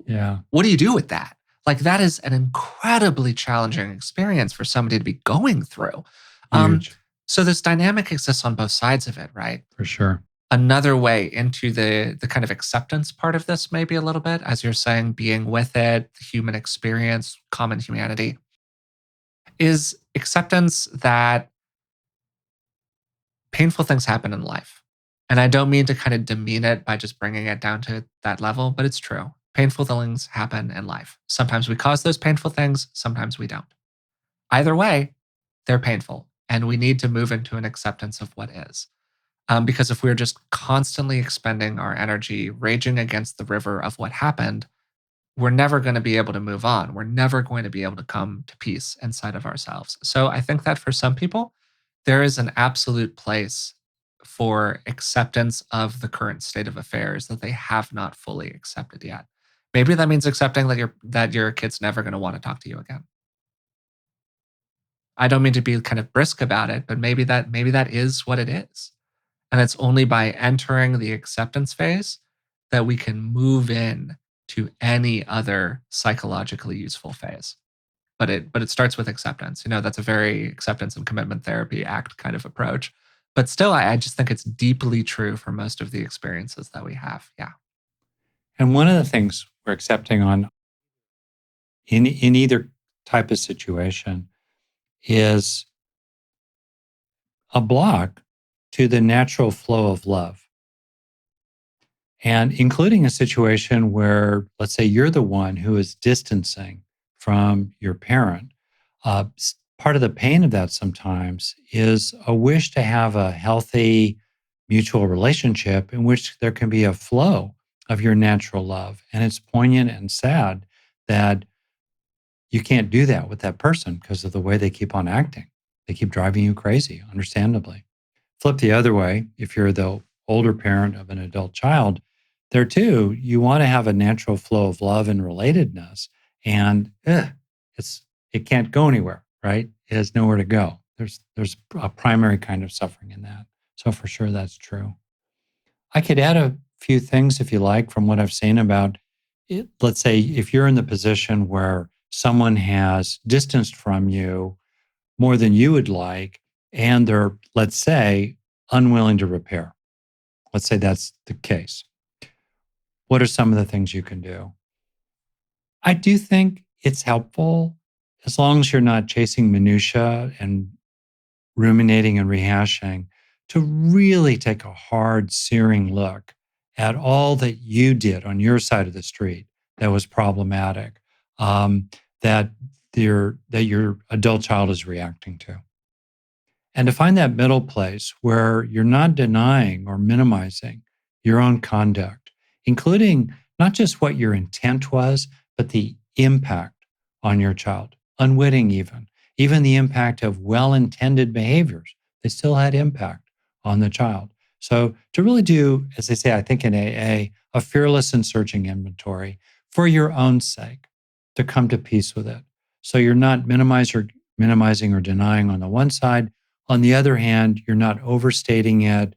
Yeah. What do you do with that? Like that is an incredibly challenging experience for somebody to be going through. Um, Huge, so this dynamic exists on both sides of it, right? for sure. Another way into the kind of acceptance part of this, maybe a little bit, as you're saying, being with it, the human experience, common humanity, is acceptance that painful things happen in life. And I don't mean to kind of demean it by just bringing it down to that level, but it's true. Painful things happen in life. Sometimes we cause those painful things, sometimes we don't. Either way, they're painful. And we need to move into an acceptance of what is. Because if we're just constantly expending our energy, raging against the river of what happened, we're never going to be able to move on. We're never going to be able to come to peace inside of ourselves. So I think that for some people, there is an absolute place for acceptance of the current state of affairs that they have not fully accepted yet. Maybe that means accepting that your kid's never going to want to talk to you again. I don't mean to be kind of brisk about it, but maybe that is what it is. And it's only by entering the acceptance phase that we can move in to any other psychologically useful phase. But it starts with acceptance. That's a very acceptance and commitment therapy ACT kind of approach. But still, I just think it's deeply true for most of the experiences that we have. Yeah. And one of the things we're accepting on in either type of situation is a block to the natural flow of love. And including a situation where, let's say, you're the one who is distancing from your parent. Part of the pain of that sometimes is a wish to have a healthy mutual relationship in which there can be a flow of your natural love. And it's poignant and sad that you can't do that with that person because of the way they keep on acting. They keep driving you crazy, understandably. Flip the other way, if you're the older parent of an adult child, there too, you want to have a natural flow of love and relatedness. And it can't go anywhere, right? It has nowhere to go. There's a primary kind of suffering in that. So for sure that's true. I could add a few things if you like from what I've seen about it. Let's say if you're in the position where someone has distanced from you more than you would like, and they're, let's say, unwilling to repair. Let's say that's the case. What are some of the things you can do? I do think it's helpful as long as you're not chasing minutia and ruminating and rehashing to really take a hard, searing look at all that you did on your side of the street that was problematic, that your adult child is reacting to. And to find that middle place where you're not denying or minimizing your own conduct, including not just what your intent was, but the impact on your child, unwitting even the impact of well intended behaviors. They still had impact on the child. So to really do, as they say, I think in a fearless and searching inventory for your own sake, to come to peace with it. So you're not minimizing or denying on the one side. On the other hand, you're not overstating it.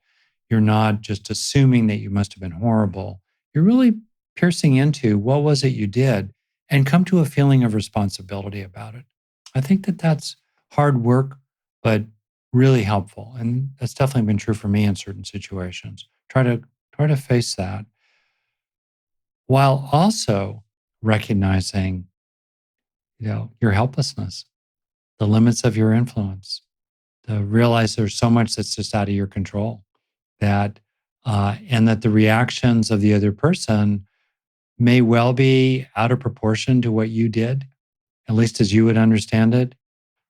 You're not just assuming that you must have been horrible. You're really piercing into what was it you did and come to a feeling of responsibility about it. I think that that's hard work, but really helpful. And that's definitely been true for me in certain situations. Try to face that while also recognizing, your helplessness, the limits of your influence, to realize there's so much that's just out of your control, that and that the reactions of the other person may well be out of proportion to what you did, at least as you would understand it.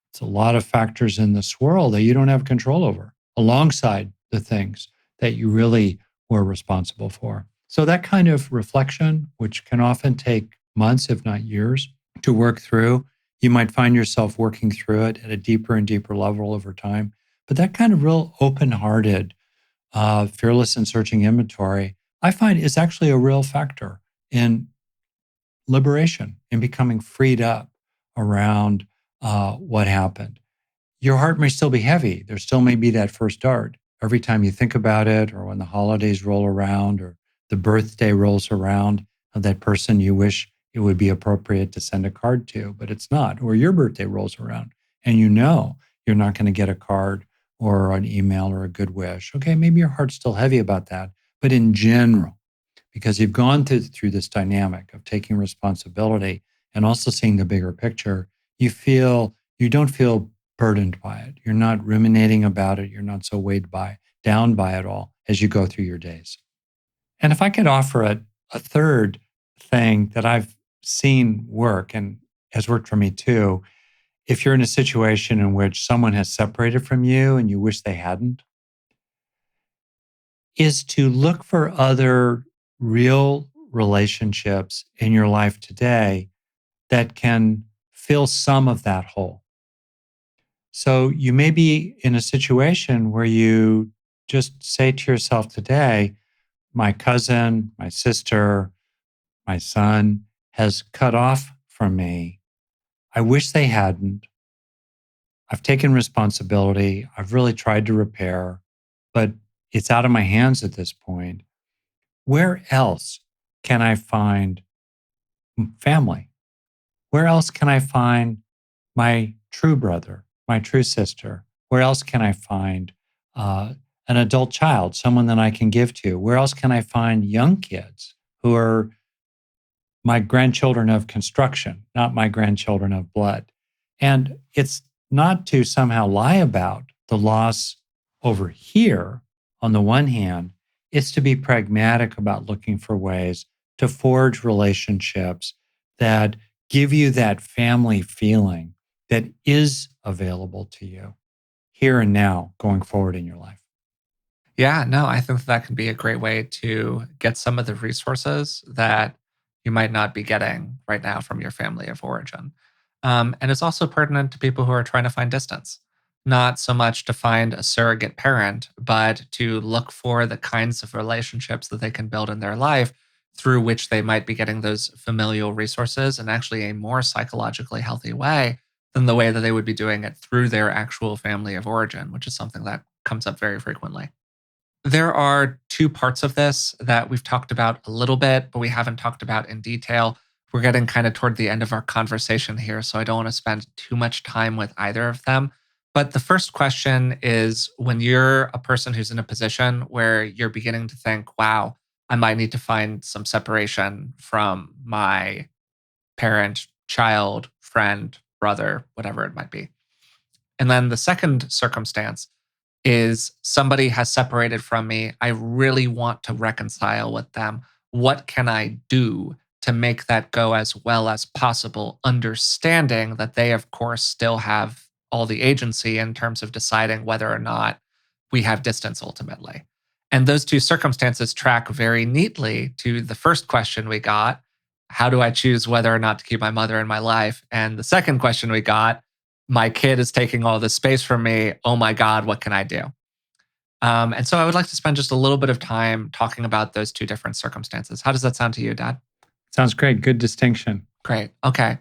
It's a lot of factors in the swirl that you don't have control over, alongside the things that you really were responsible for. So that kind of reflection, which can often take months, if not years, to work through, you might find yourself working through it at a deeper and deeper level over time. But that kind of real open-hearted, fearless and searching inventory, I find is actually a real factor in liberation, in becoming freed up around what happened. Your heart may still be heavy. There still may be that first dart every time you think about it, or when the holidays roll around, or the birthday rolls around of that person you wish it would be appropriate to send a card to, but it's not. Or your birthday rolls around and you know you're not going to get a card or an email or a good wish. Okay, maybe your heart's still heavy about that. But in general, because you've gone through this dynamic of taking responsibility and also seeing the bigger picture, you don't feel burdened by it. You're not ruminating about it. You're not so down by it all as you go through your days. And if I could offer a third thing that I've seen work and has worked for me too, if you're in a situation in which someone has separated from you and you wish they hadn't, is to look for other real relationships in your life today that can fill some of that hole. So you may be in a situation where you just say to yourself today, my cousin, my sister, my son has cut off from me. I wish they hadn't. I've taken responsibility. I've really tried to repair, but it's out of my hands at this point. Where else can I find family? Where else can I find my true brother, my true sister? Where else can I find an adult child, someone that I can give to? Where else can I find young kids who are my grandchildren of construction, not my grandchildren of blood? And it's not to somehow lie about the loss over here on the one hand, it's to be pragmatic about looking for ways to forge relationships that give you that family feeling that is available to you here and now going forward in your life. Yeah, no, I think that can be a great way to get some of the resources that you might not be getting right now from your family of origin. And it's also pertinent to people who are trying to find distance, not so much to find a surrogate parent, but to look for the kinds of relationships that they can build in their life through which they might be getting those familial resources in actually a more psychologically healthy way than the way that they would be doing it through their actual family of origin, which is something that comes up very frequently. There are two parts of this that we've talked about a little bit, but we haven't talked about in detail. We're getting kind of toward the end of our conversation here, so I don't want to spend too much time with either of them. But the first question is when you're a person who's in a position where you're beginning to think, wow, I might need to find some separation from my parent, child, friend, brother, whatever it might be. And then the second circumstance is somebody has separated from me. I really want to reconcile with them. What can I do to make that go as well as possible? Understanding that they, of course, still have all the agency in terms of deciding whether or not we have distance ultimately. And those two circumstances track very neatly to the first question we got: how do I choose whether or not to keep my mother in my life? And the second question we got: my kid is taking all this space from me. Oh my God, what can I do? And so I would like to spend just a little bit of time talking about those two different circumstances. How does that sound to you, Dad? Sounds great. Good distinction. Great. Okay.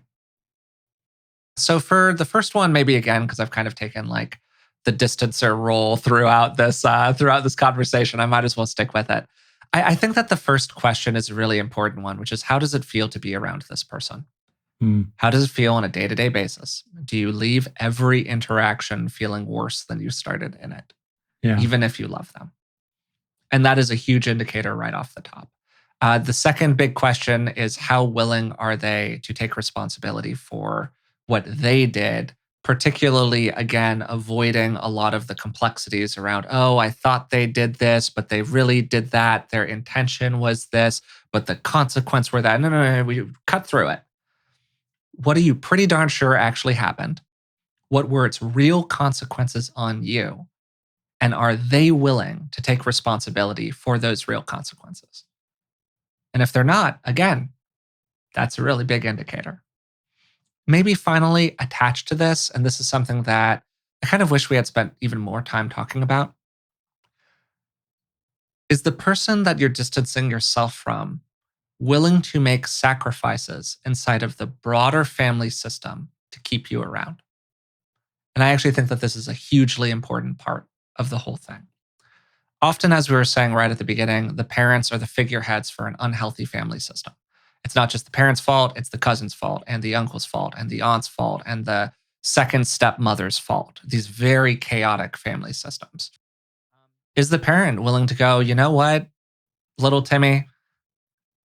So for the first one, maybe again, because I've kind of taken like the distancer role throughout this conversation, I might as well stick with it. I think that the first question is a really important one, which is how does it feel to be around this person? Mm, How does it feel on a day to day basis? Do you leave every interaction feeling worse than you started in it, yeah. even if you love them? And that is a huge indicator right off the top. The second big question is how willing are they to take responsibility for what they did, particularly, again, avoiding a lot of the complexities around, oh, I thought they did this, but they really did that. Their intention was this, but the consequence were that. No, we cut through it. What are you pretty darn sure actually happened? What were its real consequences on you? And are they willing to take responsibility for those real consequences? And if they're not, again, that's a really big indicator. Maybe finally, attached to this, and this is something that I kind of wish we had spent even more time talking about, is the person that you're distancing yourself from willing to make sacrifices inside of the broader family system to keep you around? And I actually think that this is a hugely important part of the whole thing. Often, as we were saying right at the beginning, the parents are the figureheads for an unhealthy family system. It's not just the parents' fault, it's the cousin's fault, and the uncle's fault, and the aunt's fault, and the second stepmother's fault. These very chaotic family systems. Is the parent willing to go, you know what, little Timmy,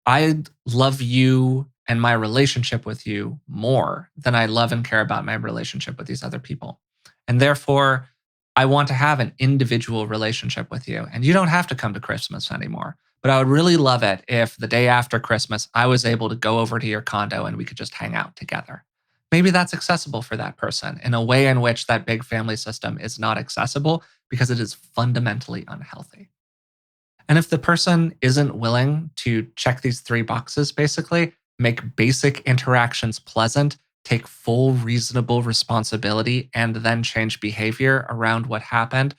I love you and my relationship with you more than I love and care about my relationship with these other people. And therefore, I want to have an individual relationship with you. And you don't have to come to Christmas anymore. But I would really love it if the day after Christmas, I was able to go over to your condo and we could just hang out together. Maybe that's accessible for that person in a way in which that big family system is not accessible because it is fundamentally unhealthy. And if the person isn't willing to check these three boxes, basically, make basic interactions pleasant, take full reasonable responsibility, and then change behavior around what happened,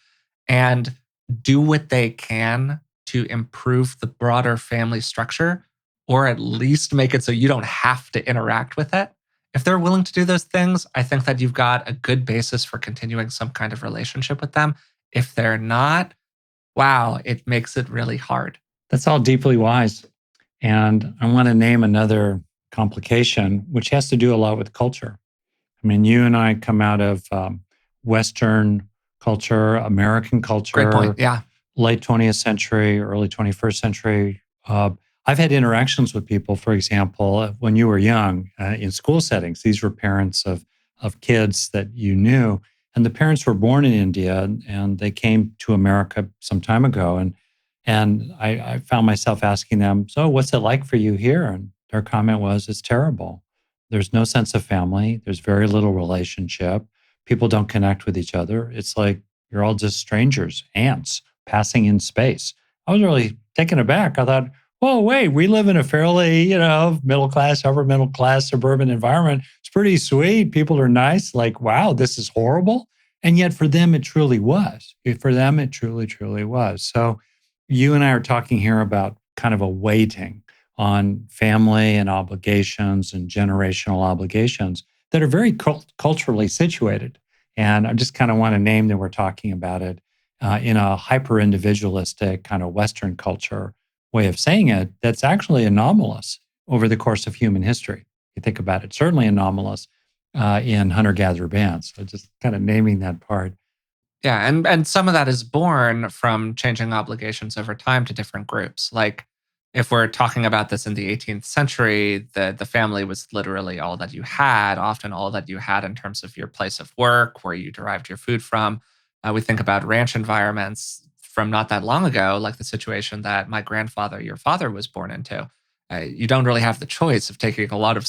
and do what they can to improve the broader family structure, or at least make it so you don't have to interact with it. If they're willing to do those things, I think that you've got a good basis for continuing some kind of relationship with them. If they're not, wow, it makes it really hard. That's all deeply wise. And I want to name another complication, which has to do a lot with culture. I mean, you and I come out of Western culture, American Great point. culture, Yeah. late 20th century, early 21st century. I've had interactions with people, for example, when you were young in school settings. These were parents of kids that you knew. And the parents were born in India and they came to America some time ago. And I found myself asking them, so what's it like for you here? And their comment was, it's terrible. There's no sense of family. There's very little relationship. People don't connect with each other. It's like you're all just strangers, ants passing in space. I was really taken aback. I thought, whoa, wait, we live in a fairly, middle class, upper middle class suburban environment. It's pretty sweet. People are nice. Like, wow, this is horrible. And yet for them, it truly was. For them, it truly, truly was. So you and I are talking here about kind of a weighting on family and obligations and generational obligations that are very culturally situated. And I just kind of want to name that we're talking about it in a hyper individualistic kind of Western culture way of saying it that's actually anomalous over the course of human history. You think about it, certainly anomalous in hunter gatherer bands. So just kind of naming that part. Yeah, and some of that is born from changing obligations over time to different groups. Like if we're talking about this in the 18th century, the family was literally all that you had, often all that you had in terms of your place of work, where you derived your food from. We think about ranch environments from not that long ago, like the situation that my grandfather, your father, was born into. You don't really have the choice of taking a lot of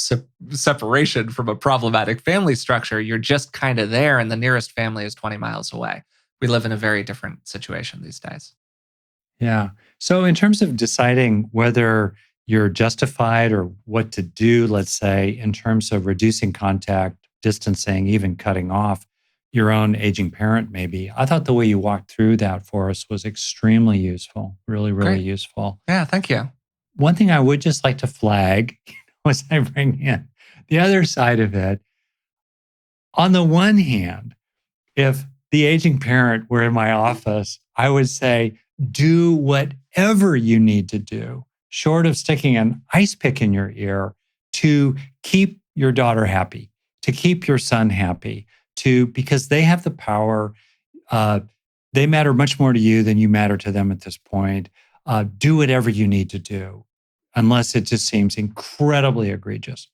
separation from a problematic family structure. You're just kind of there, and the nearest family is 20 miles away. We live in a very different situation these days. Yeah. So, in terms of deciding whether you're justified or what to do, let's say, in terms of reducing contact, distancing, even cutting off your own aging parent, maybe, I thought the way you walked through that for us was extremely useful, really, really Great. useful. Yeah, thank you. One thing I would just like to flag as I bring in the other side of it. On the one hand, if the aging parent were in my office, I would say, do whatever you need to do, short of sticking an ice pick in your ear, to keep your daughter happy, to keep your son happy, because they have the power. Uh, they matter much more to you than you matter to them at this point. Do whatever you need to do, unless it just seems incredibly egregious.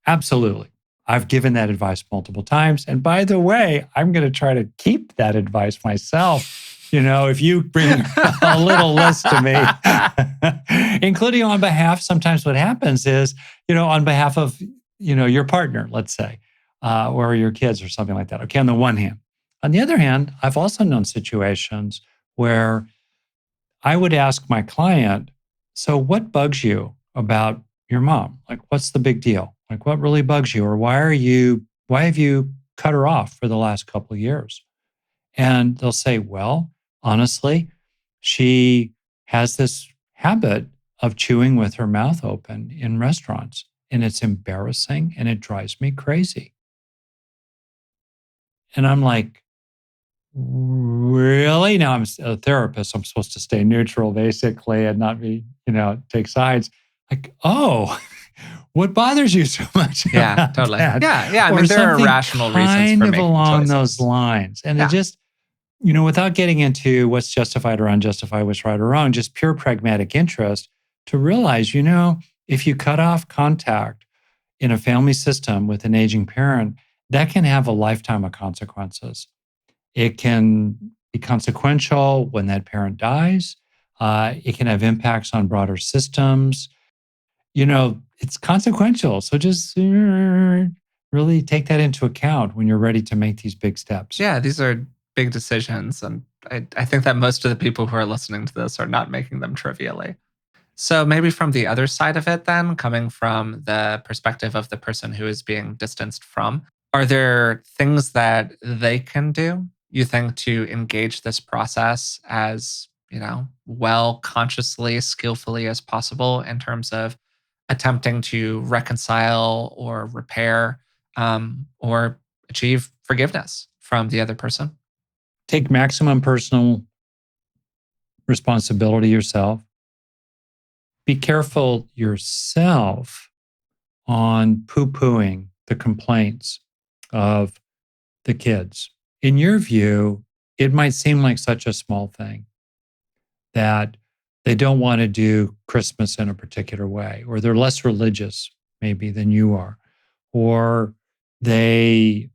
Absolutely. I've given that advice multiple times. And by the way, I'm going to try to keep that advice myself. If you bring a little list to me, including on behalf, sometimes what happens is, on behalf of, your partner, let's say, or your kids or something like that. Okay, on the one hand. On the other hand, I've also known situations where I would ask my client, so what bugs you about your mom? Like, what's the big deal? Like, what really bugs you? Or why have you cut her off for the last couple of years? And they'll say, well, honestly, she has this habit of chewing with her mouth open in restaurants. And it's embarrassing and it drives me crazy. And I'm like, really? Now I'm a therapist. I'm supposed to stay neutral basically and not be, take sides. like, oh, what bothers you so much Yeah, about totally. that? Yeah, yeah. I Or mean, there are something rational reasons kind for of making along those choices. lines. And it Yeah. just, without getting into what's justified or unjustified, what's right or wrong, just pure pragmatic interest to realize, if you cut off contact in a family system with an aging parent, that can have a lifetime of consequences. It can be consequential when that parent dies. It can have impacts on broader systems. It's consequential. So just really take that into account when you're ready to make these big steps. Yeah, these are big decisions. And I think that most of the people who are listening to this are not making them trivially. So maybe from the other side of it, then, coming from the perspective of the person who is being distanced from, are there things that they can do, you think, to engage this process as, well, consciously, skillfully as possible in terms of attempting to reconcile or repair or achieve forgiveness from the other person? Take maximum personal responsibility yourself. Be careful yourself on poo pooing the complaints of the kids. In your view, it might seem like such a small thing that they don't want to do Christmas in a particular way, or they're less religious maybe than you are, or they,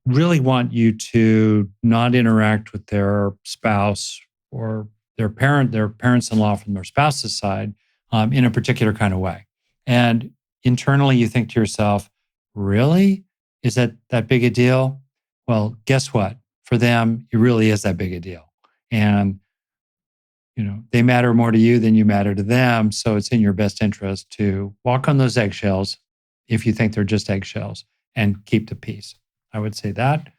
really want you to not interact with their spouse or their parents-in-law from their spouse's side in a particular kind of way. And internally, you think to yourself, really? Is that big a deal? Well, guess what? For them, it really is that big a deal. And they matter more to you than you matter to them. So it's in your best interest to walk on those eggshells if you think they're just eggshells and keep the peace. I would say that.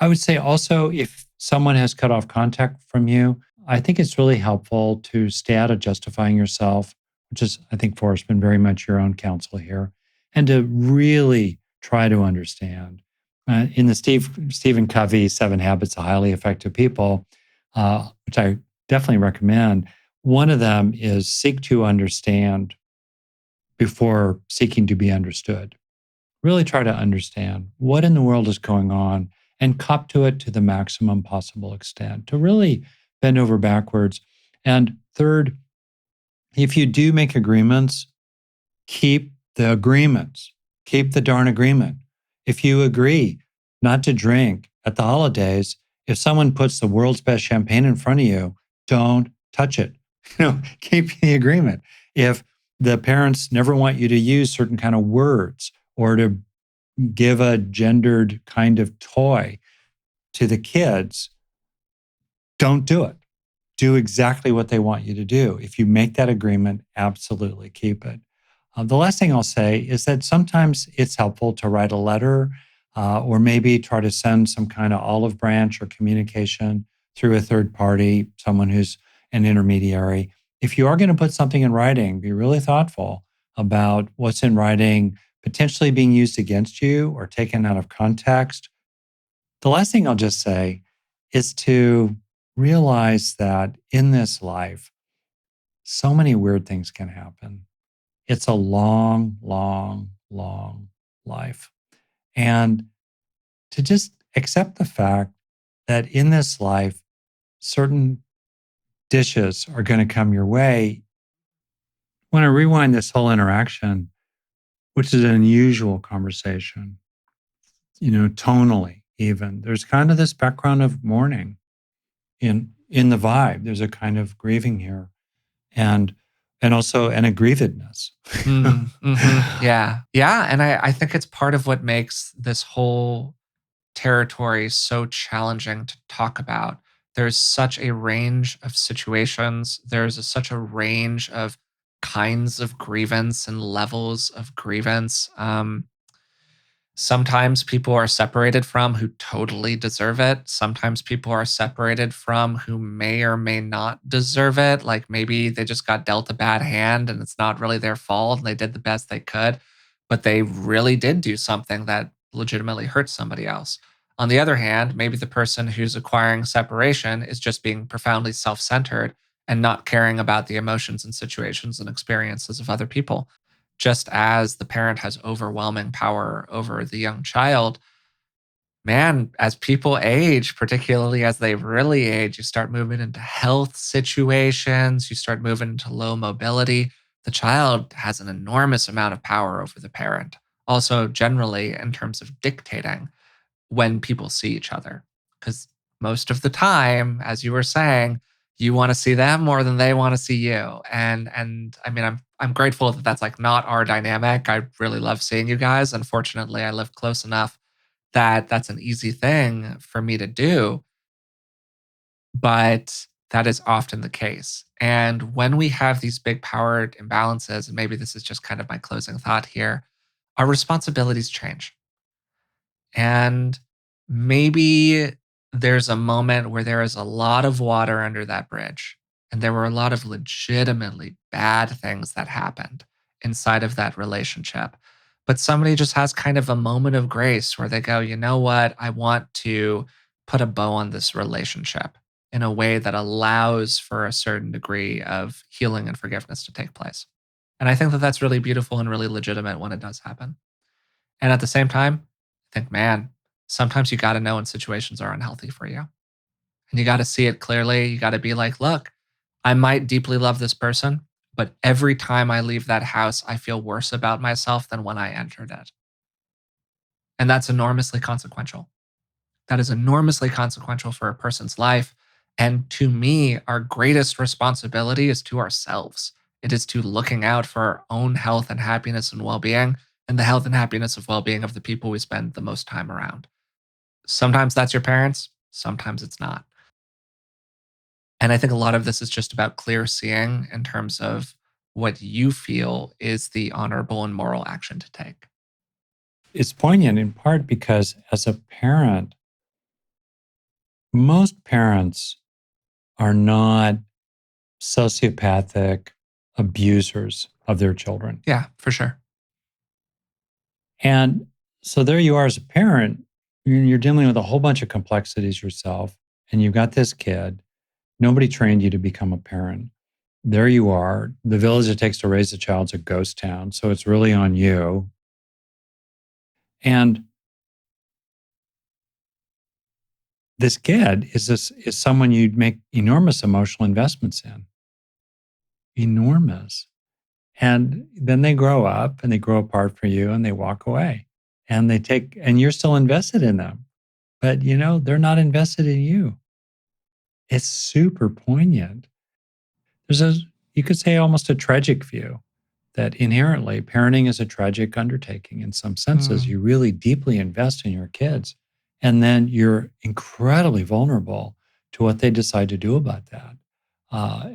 I would say also if someone has cut off contact from you, I think it's really helpful to stay out of justifying yourself, which is, I think, Forrest, been very much your own counsel here, and to really try to understand. In the Stephen Covey 7 Habits of Highly Effective People, which I definitely recommend. One of them is seek to understand before seeking to be understood. Really try to understand what in the world is going on and cop to it to the maximum possible extent, to really bend over backwards. And third, if you do make agreements, keep the agreements, keep the darn agreement. If you agree not to drink at the holidays, if someone puts the world's best champagne in front of you, don't touch it. Keep the agreement. If the parents never want you to use certain kind of words or to give a gendered kind of toy to the kids, don't do it. Do exactly what they want you to do. If you make that agreement, absolutely keep it. The last thing I'll say is that sometimes it's helpful to write a letter or maybe try to send some kind of olive branch or communication through a third party, someone who's an intermediary. If you are going to put something in writing, be really thoughtful about what's in writing potentially being used against you or taken out of context. The last thing I'll just say is to realize that in this life, so many weird things can happen. It's a long, long, long life. And to just accept the fact that in this life, certain dishes are going to come your way. When I rewind this whole interaction, which is an unusual conversation, tonally even, there's kind of this background of mourning in the vibe. There's a kind of grieving here and also an aggrievedness. Yeah. Yeah. And I think it's part of what makes this whole territory so challenging to talk about. There's such a range of situations, such a range of kinds of grievance and levels of grievance. Sometimes people are separated from who totally deserve it. Sometimes people are separated from who may or may not deserve it. Like maybe they just got dealt a bad hand and it's not really their fault and they did the best they could, but they really did do something that legitimately hurt somebody else. On the other hand, maybe the person who's acquiring separation is just being profoundly self centered and not caring about the emotions and situations and experiences of other people. Just as the parent has overwhelming power over the young child, man, as people age, particularly as they really age, you start moving into health situations, you start moving into low mobility. The child has an enormous amount of power over the parent. Also, generally, in terms of dictating when people see each other. Because most of the time, as you were saying, you want to see them more than they want to see you. And I mean, I'm grateful that that's like not our dynamic. I really love seeing you guys. Unfortunately, I live close enough that that's an easy thing for me to do, but that is often the case. And when we have these big power imbalances, and maybe this is just kind of my closing thought here, our responsibilities change. And maybe there's a moment where there is a lot of water under that bridge. And there were a lot of legitimately bad things that happened inside of that relationship. But somebody just has kind of a moment of grace where they go, you know what? I want to put a bow on this relationship in a way that allows for a certain degree of healing and forgiveness to take place. And I think that that's really beautiful and really legitimate when it does happen. And at the same time, I think, man, sometimes you got to know when situations are unhealthy for you. And you got to see it clearly. You got to be like, look, I might deeply love this person, but every time I leave that house, I feel worse about myself than when I entered it. And that's enormously consequential. That is enormously consequential for a person's life. And to me, our greatest responsibility is to ourselves. It is to looking out for our own health and happiness and well being, and the health and happiness of well being of the people we spend the most time around. Sometimes that's your parents, sometimes it's not. And I think a lot of this is just about clear seeing in terms of what you feel is the honorable and moral action to take. It's poignant in part because as a parent, most parents are not sociopathic abusers of their children. Yeah, for sure. And so there you are as a parent, you're dealing with a whole bunch of complexities yourself, and you've got this kid. Nobody trained you to become a parent. There you are. The village it takes to raise a child's a ghost town. So it's really on you. And this kid is someone you'd make enormous emotional investments in. Enormous. And then they grow up and they grow apart from you and they walk away. And you're still invested in them. But they're not invested in you. It's super poignant. You could say almost a tragic view that inherently parenting is a tragic undertaking in some senses. Mm. You really deeply invest in your kids, and then you're incredibly vulnerable to what they decide to do about that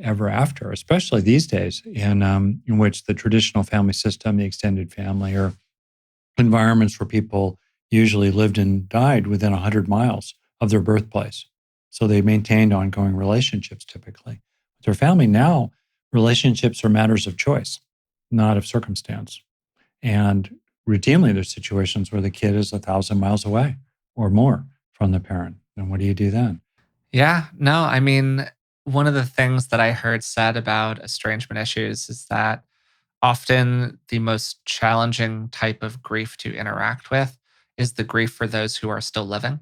ever after, especially these days in which the traditional family system, the extended family, are environments where people usually lived and died within 100 miles of their birthplace. So they maintained ongoing relationships typically. With their family now, relationships are matters of choice, not of circumstance. And routinely, there's situations where the kid is 1,000 miles away or more from the parent. And what do you do then? Yeah, no, I mean, one of the things that I heard said about estrangement issues is that often the most challenging type of grief to interact with is the grief for those who are still living.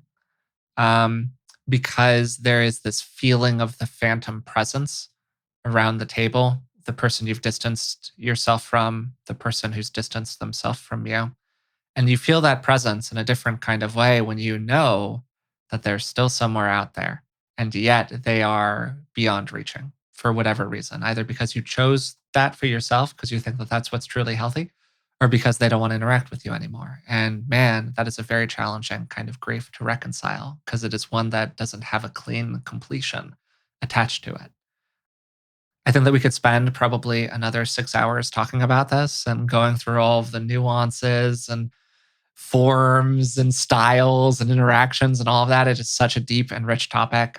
Um, because there is this feeling of the phantom presence around the table, the person you've distanced yourself from, the person who's distanced themselves from you. And you feel that presence in a different kind of way when you know that they're still somewhere out there. And yet they are beyond reaching for whatever reason, either because you chose that for yourself, because you think that that's what's truly healthy, or because they don't want to interact with you anymore. And man, that is a very challenging kind of grief to reconcile because it is one that doesn't have a clean completion attached to it. I think that we could spend probably another 6 hours talking about this and going through all of the nuances and forms and styles and interactions and all of that. It is such a deep and rich topic.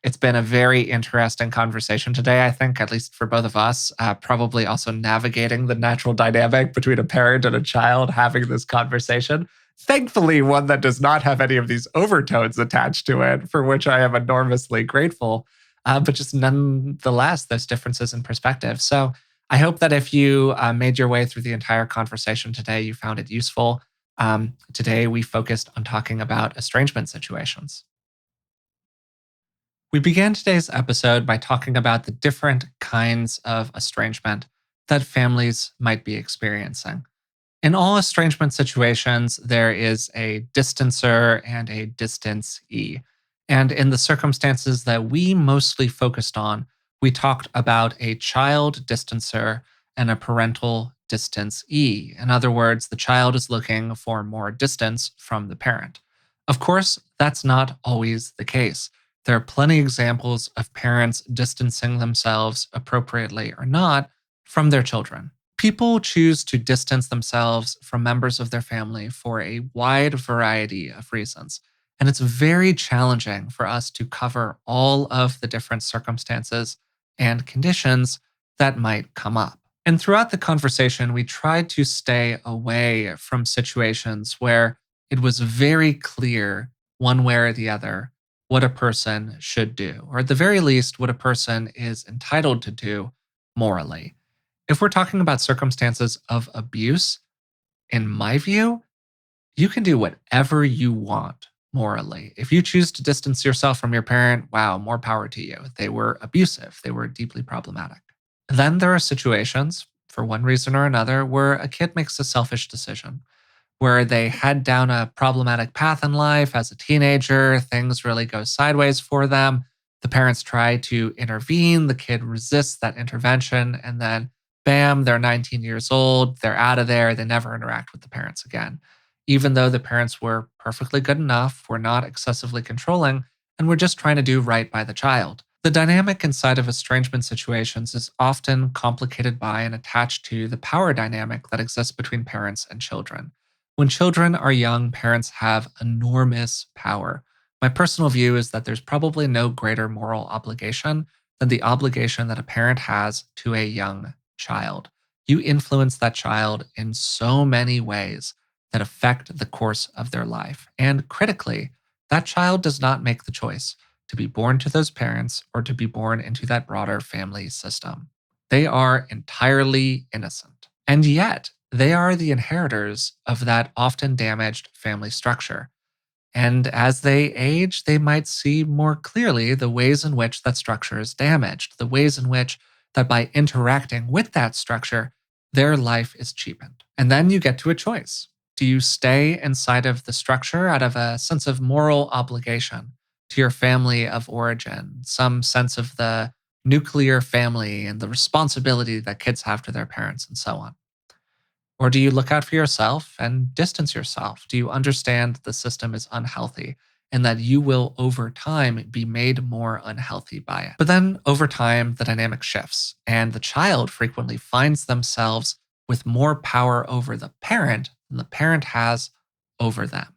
It's been a very interesting conversation today, I think, at least for both of us. Probably also navigating the natural dynamic between a parent and a child having this conversation. Thankfully, one that does not have any of these overtones attached to it, for which I am enormously grateful. but just nonetheless, there's differences in perspective. So I hope that if you made your way through the entire conversation today, you found it useful. Today, we focused on talking about estrangement situations. We began today's episode by talking about the different kinds of estrangement that families might be experiencing. In all estrangement situations, there is a distancer and a distancee. And in the circumstances that we mostly focused on, we talked about a child distancer and a parental distancee. In other words, the child is looking for more distance from the parent. Of course, that's not always the case. There are plenty of examples of parents distancing themselves appropriately or not from their children. People choose to distance themselves from members of their family for a wide variety of reasons. And it's very challenging for us to cover all of the different circumstances and conditions that might come up. And throughout the conversation, we tried to stay away from situations where it was very clear, one way or the other, what a person should do, or at the very least, what a person is entitled to do morally. If we're talking about circumstances of abuse, in my view, you can do whatever you want morally. If you choose to distance yourself from your parent, wow, more power to you. They were abusive, they were deeply problematic. Then there are situations, for one reason or another, where a kid makes a selfish decision, where they head down a problematic path in life as a teenager, things really go sideways for them. The parents try to intervene, the kid resists that intervention, and then bam, they're 19 years old, they're out of there, they never interact with the parents again. Even though the parents were perfectly good enough, were not excessively controlling, and were just trying to do right by the child. The dynamic inside of estrangement situations is often complicated by and attached to the power dynamic that exists between parents and children. When children are young, parents have enormous power. My personal view is that there's probably no greater moral obligation than the obligation that a parent has to a young child. You influence that child in so many ways that affect the course of their life. And critically, that child does not make the choice to be born to those parents or to be born into that broader family system. They are entirely innocent. And yet, they are the inheritors of that often damaged family structure. And as they age, they might see more clearly the ways in which that structure is damaged, the ways in which that by interacting with that structure, their life is cheapened. And then you get to a choice. Do you stay inside of the structure out of a sense of moral obligation to your family of origin, some sense of the nuclear family and the responsibility that kids have to their parents and so on? Or do you look out for yourself and distance yourself? Do you understand the system is unhealthy and that you will, over time, be made more unhealthy by it? But then, over time, the dynamic shifts, and the child frequently finds themselves with more power over the parent than the parent has over them.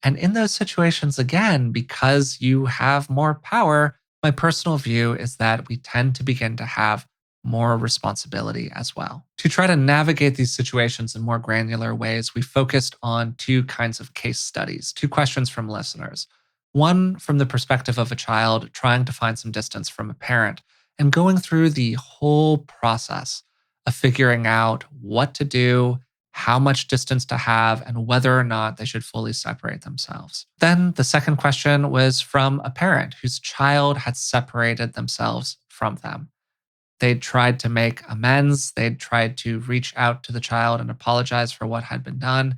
And in those situations, again, because you have more power, my personal view is that we tend to begin to have more responsibility as well. To try to navigate these situations in more granular ways, we focused on two kinds of case studies, two questions from listeners. One from the perspective of a child trying to find some distance from a parent and going through the whole process of figuring out what to do, how much distance to have, and whether or not they should fully separate themselves. Then the second question was from a parent whose child had separated themselves from them. They'd tried to make amends, they'd tried to reach out to the child and apologize for what had been done,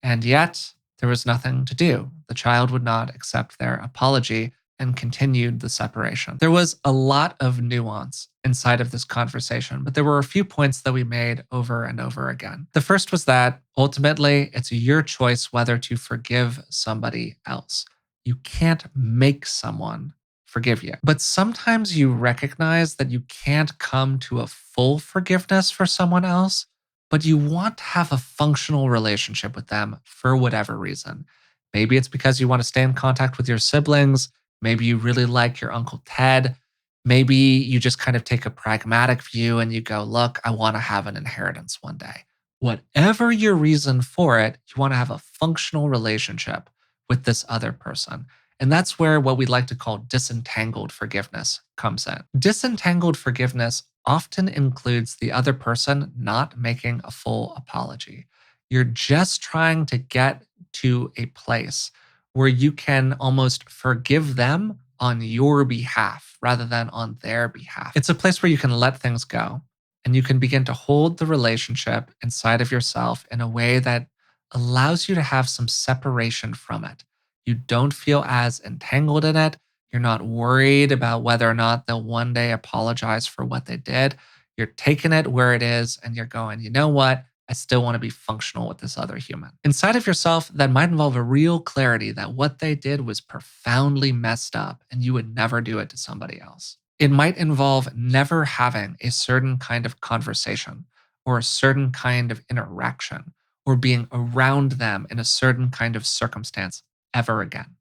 and yet there was nothing to do. The child would not accept their apology and continued the separation. There was a lot of nuance inside of this conversation, but there were a few points that we made over and over again. The first was that ultimately it's your choice whether to forgive somebody else. You can't make someone forgive you. But sometimes you recognize that you can't come to a full forgiveness for someone else, but you want to have a functional relationship with them for whatever reason. Maybe it's because you want to stay in contact with your siblings. Maybe you really like your Uncle Ted. Maybe you just kind of take a pragmatic view and you go, look, I want to have an inheritance one day. Whatever your reason for it, you want to have a functional relationship with this other person. And that's where what we like to call disentangled forgiveness comes in. Disentangled forgiveness often includes the other person not making a full apology. You're just trying to get to a place where you can almost forgive them on your behalf rather than on their behalf. It's a place where you can let things go and you can begin to hold the relationship inside of yourself in a way that allows you to have some separation from it. You don't feel as entangled in it. You're not worried about whether or not they'll one day apologize for what they did. You're taking it where it is and you're going, you know what? I still want to be functional with this other human. Inside of yourself, that might involve a real clarity that what they did was profoundly messed up and you would never do it to somebody else. It might involve never having a certain kind of conversation or a certain kind of interaction or being around them in a certain kind of circumstance ever again.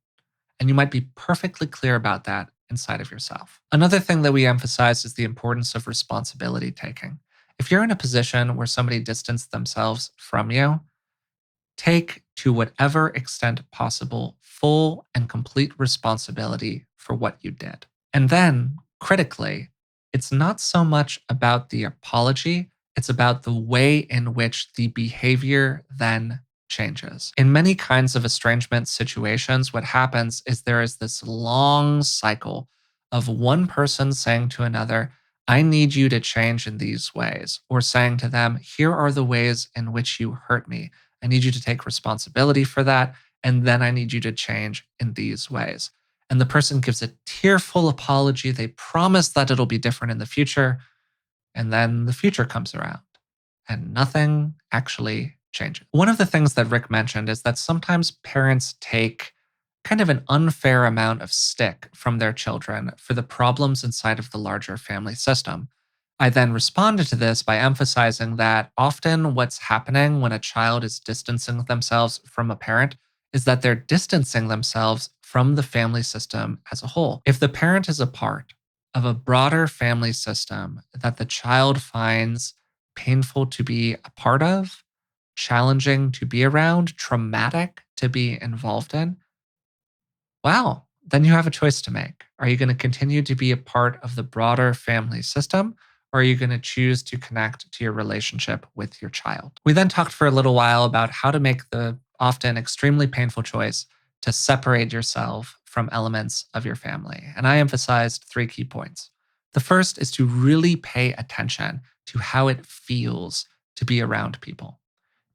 And you might be perfectly clear about that inside of yourself. Another thing that we emphasize is the importance of responsibility taking. If you're in a position where somebody distanced themselves from you, take to whatever extent possible full and complete responsibility for what you did. And then, critically, it's not so much about the apology, it's about the way in which the behavior then changes. In many kinds of estrangement situations, what happens is there is this long cycle of one person saying to another, I need you to change in these ways, or saying to them, here are the ways in which you hurt me. I need you to take responsibility for that. And then I need you to change in these ways. And the person gives a tearful apology. They promise that it'll be different in the future. And then the future comes around and nothing actually changes. One of the things that Rick mentioned is that sometimes parents take kind of an unfair amount of stick from their children for the problems inside of the larger family system. I then responded to this by emphasizing that often what's happening when a child is distancing themselves from a parent is that they're distancing themselves from the family system as a whole. If the parent is a part of a broader family system that the child finds painful to be a part of, challenging to be around, traumatic to be involved in, wow, then you have a choice to make. Are you going to continue to be a part of the broader family system? Or are you going to choose to connect to your relationship with your child? We then talked for a little while about how to make the often extremely painful choice to separate yourself from elements of your family. And I emphasized three key points. The first is to really pay attention to how it feels to be around people.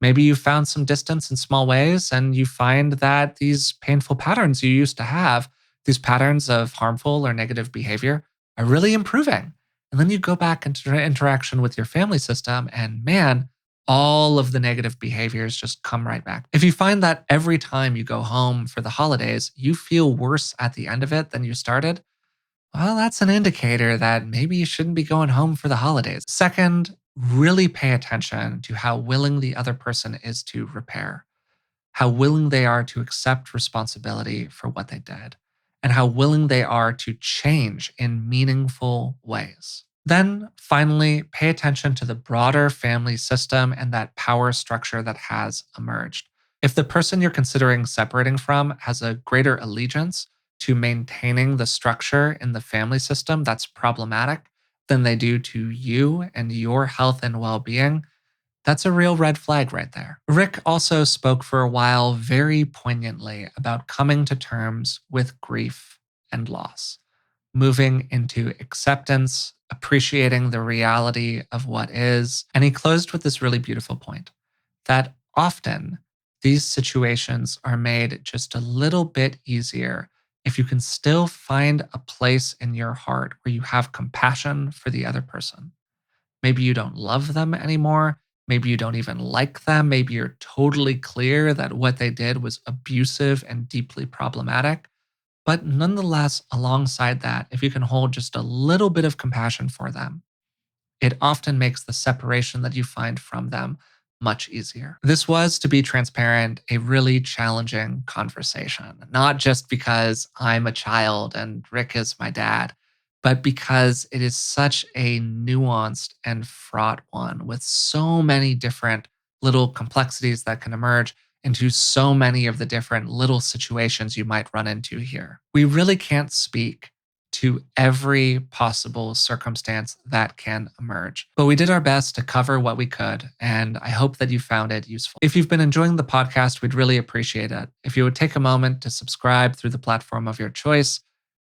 Maybe you found some distance in small ways and you find that these painful patterns you used to have, these patterns of harmful or negative behavior, are really improving. And then you go back into interaction with your family system, and man, all of the negative behaviors just come right back. If you find that every time you go home for the holidays, you feel worse at the end of it than you started, well, that's an indicator that maybe you shouldn't be going home for the holidays. Second, really pay attention to how willing the other person is to repair, how willing they are to accept responsibility for what they did, and how willing they are to change in meaningful ways. Then finally, pay attention to the broader family system and that power structure that has emerged. If the person you're considering separating from has a greater allegiance to maintaining the structure in the family system that's problematic than they do to you and your health and well being, that's a real red flag right there. Rick also spoke for a while very poignantly about coming to terms with grief and loss, moving into acceptance, appreciating the reality of what is. And he closed with this really beautiful point that often these situations are made just a little bit easier if you can still find a place in your heart where you have compassion for the other person. Maybe you don't love them anymore. Maybe you don't even like them. Maybe you're totally clear that what they did was abusive and deeply problematic. But nonetheless, alongside that, if you can hold just a little bit of compassion for them, it often makes the separation that you find from them much easier. This was, to be transparent, a really challenging conversation, not just because I'm a child and Rick is my dad, but because it is such a nuanced and fraught one with so many different little complexities that can emerge. into so many of the different little situations you might run into here. We really can't speak to every possible circumstance that can emerge, but we did our best to cover what we could, and I hope that you found it useful. If you've been enjoying the podcast, we'd really appreciate it if you would take a moment to subscribe through the platform of your choice,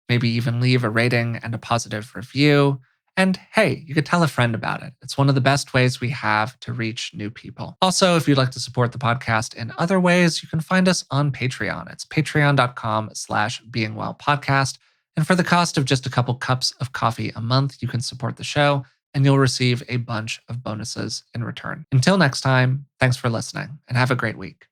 maybe even leave a rating and a positive review. And hey, you could tell a friend about it. It's one of the best ways we have to reach new people. Also, if you'd like to support the podcast in other ways, you can find us on Patreon. It's patreon.com/beingwellpodcast. And for the cost of just a couple cups of coffee a month, you can support the show and you'll receive a bunch of bonuses in return. Until next time, thanks for listening and have a great week.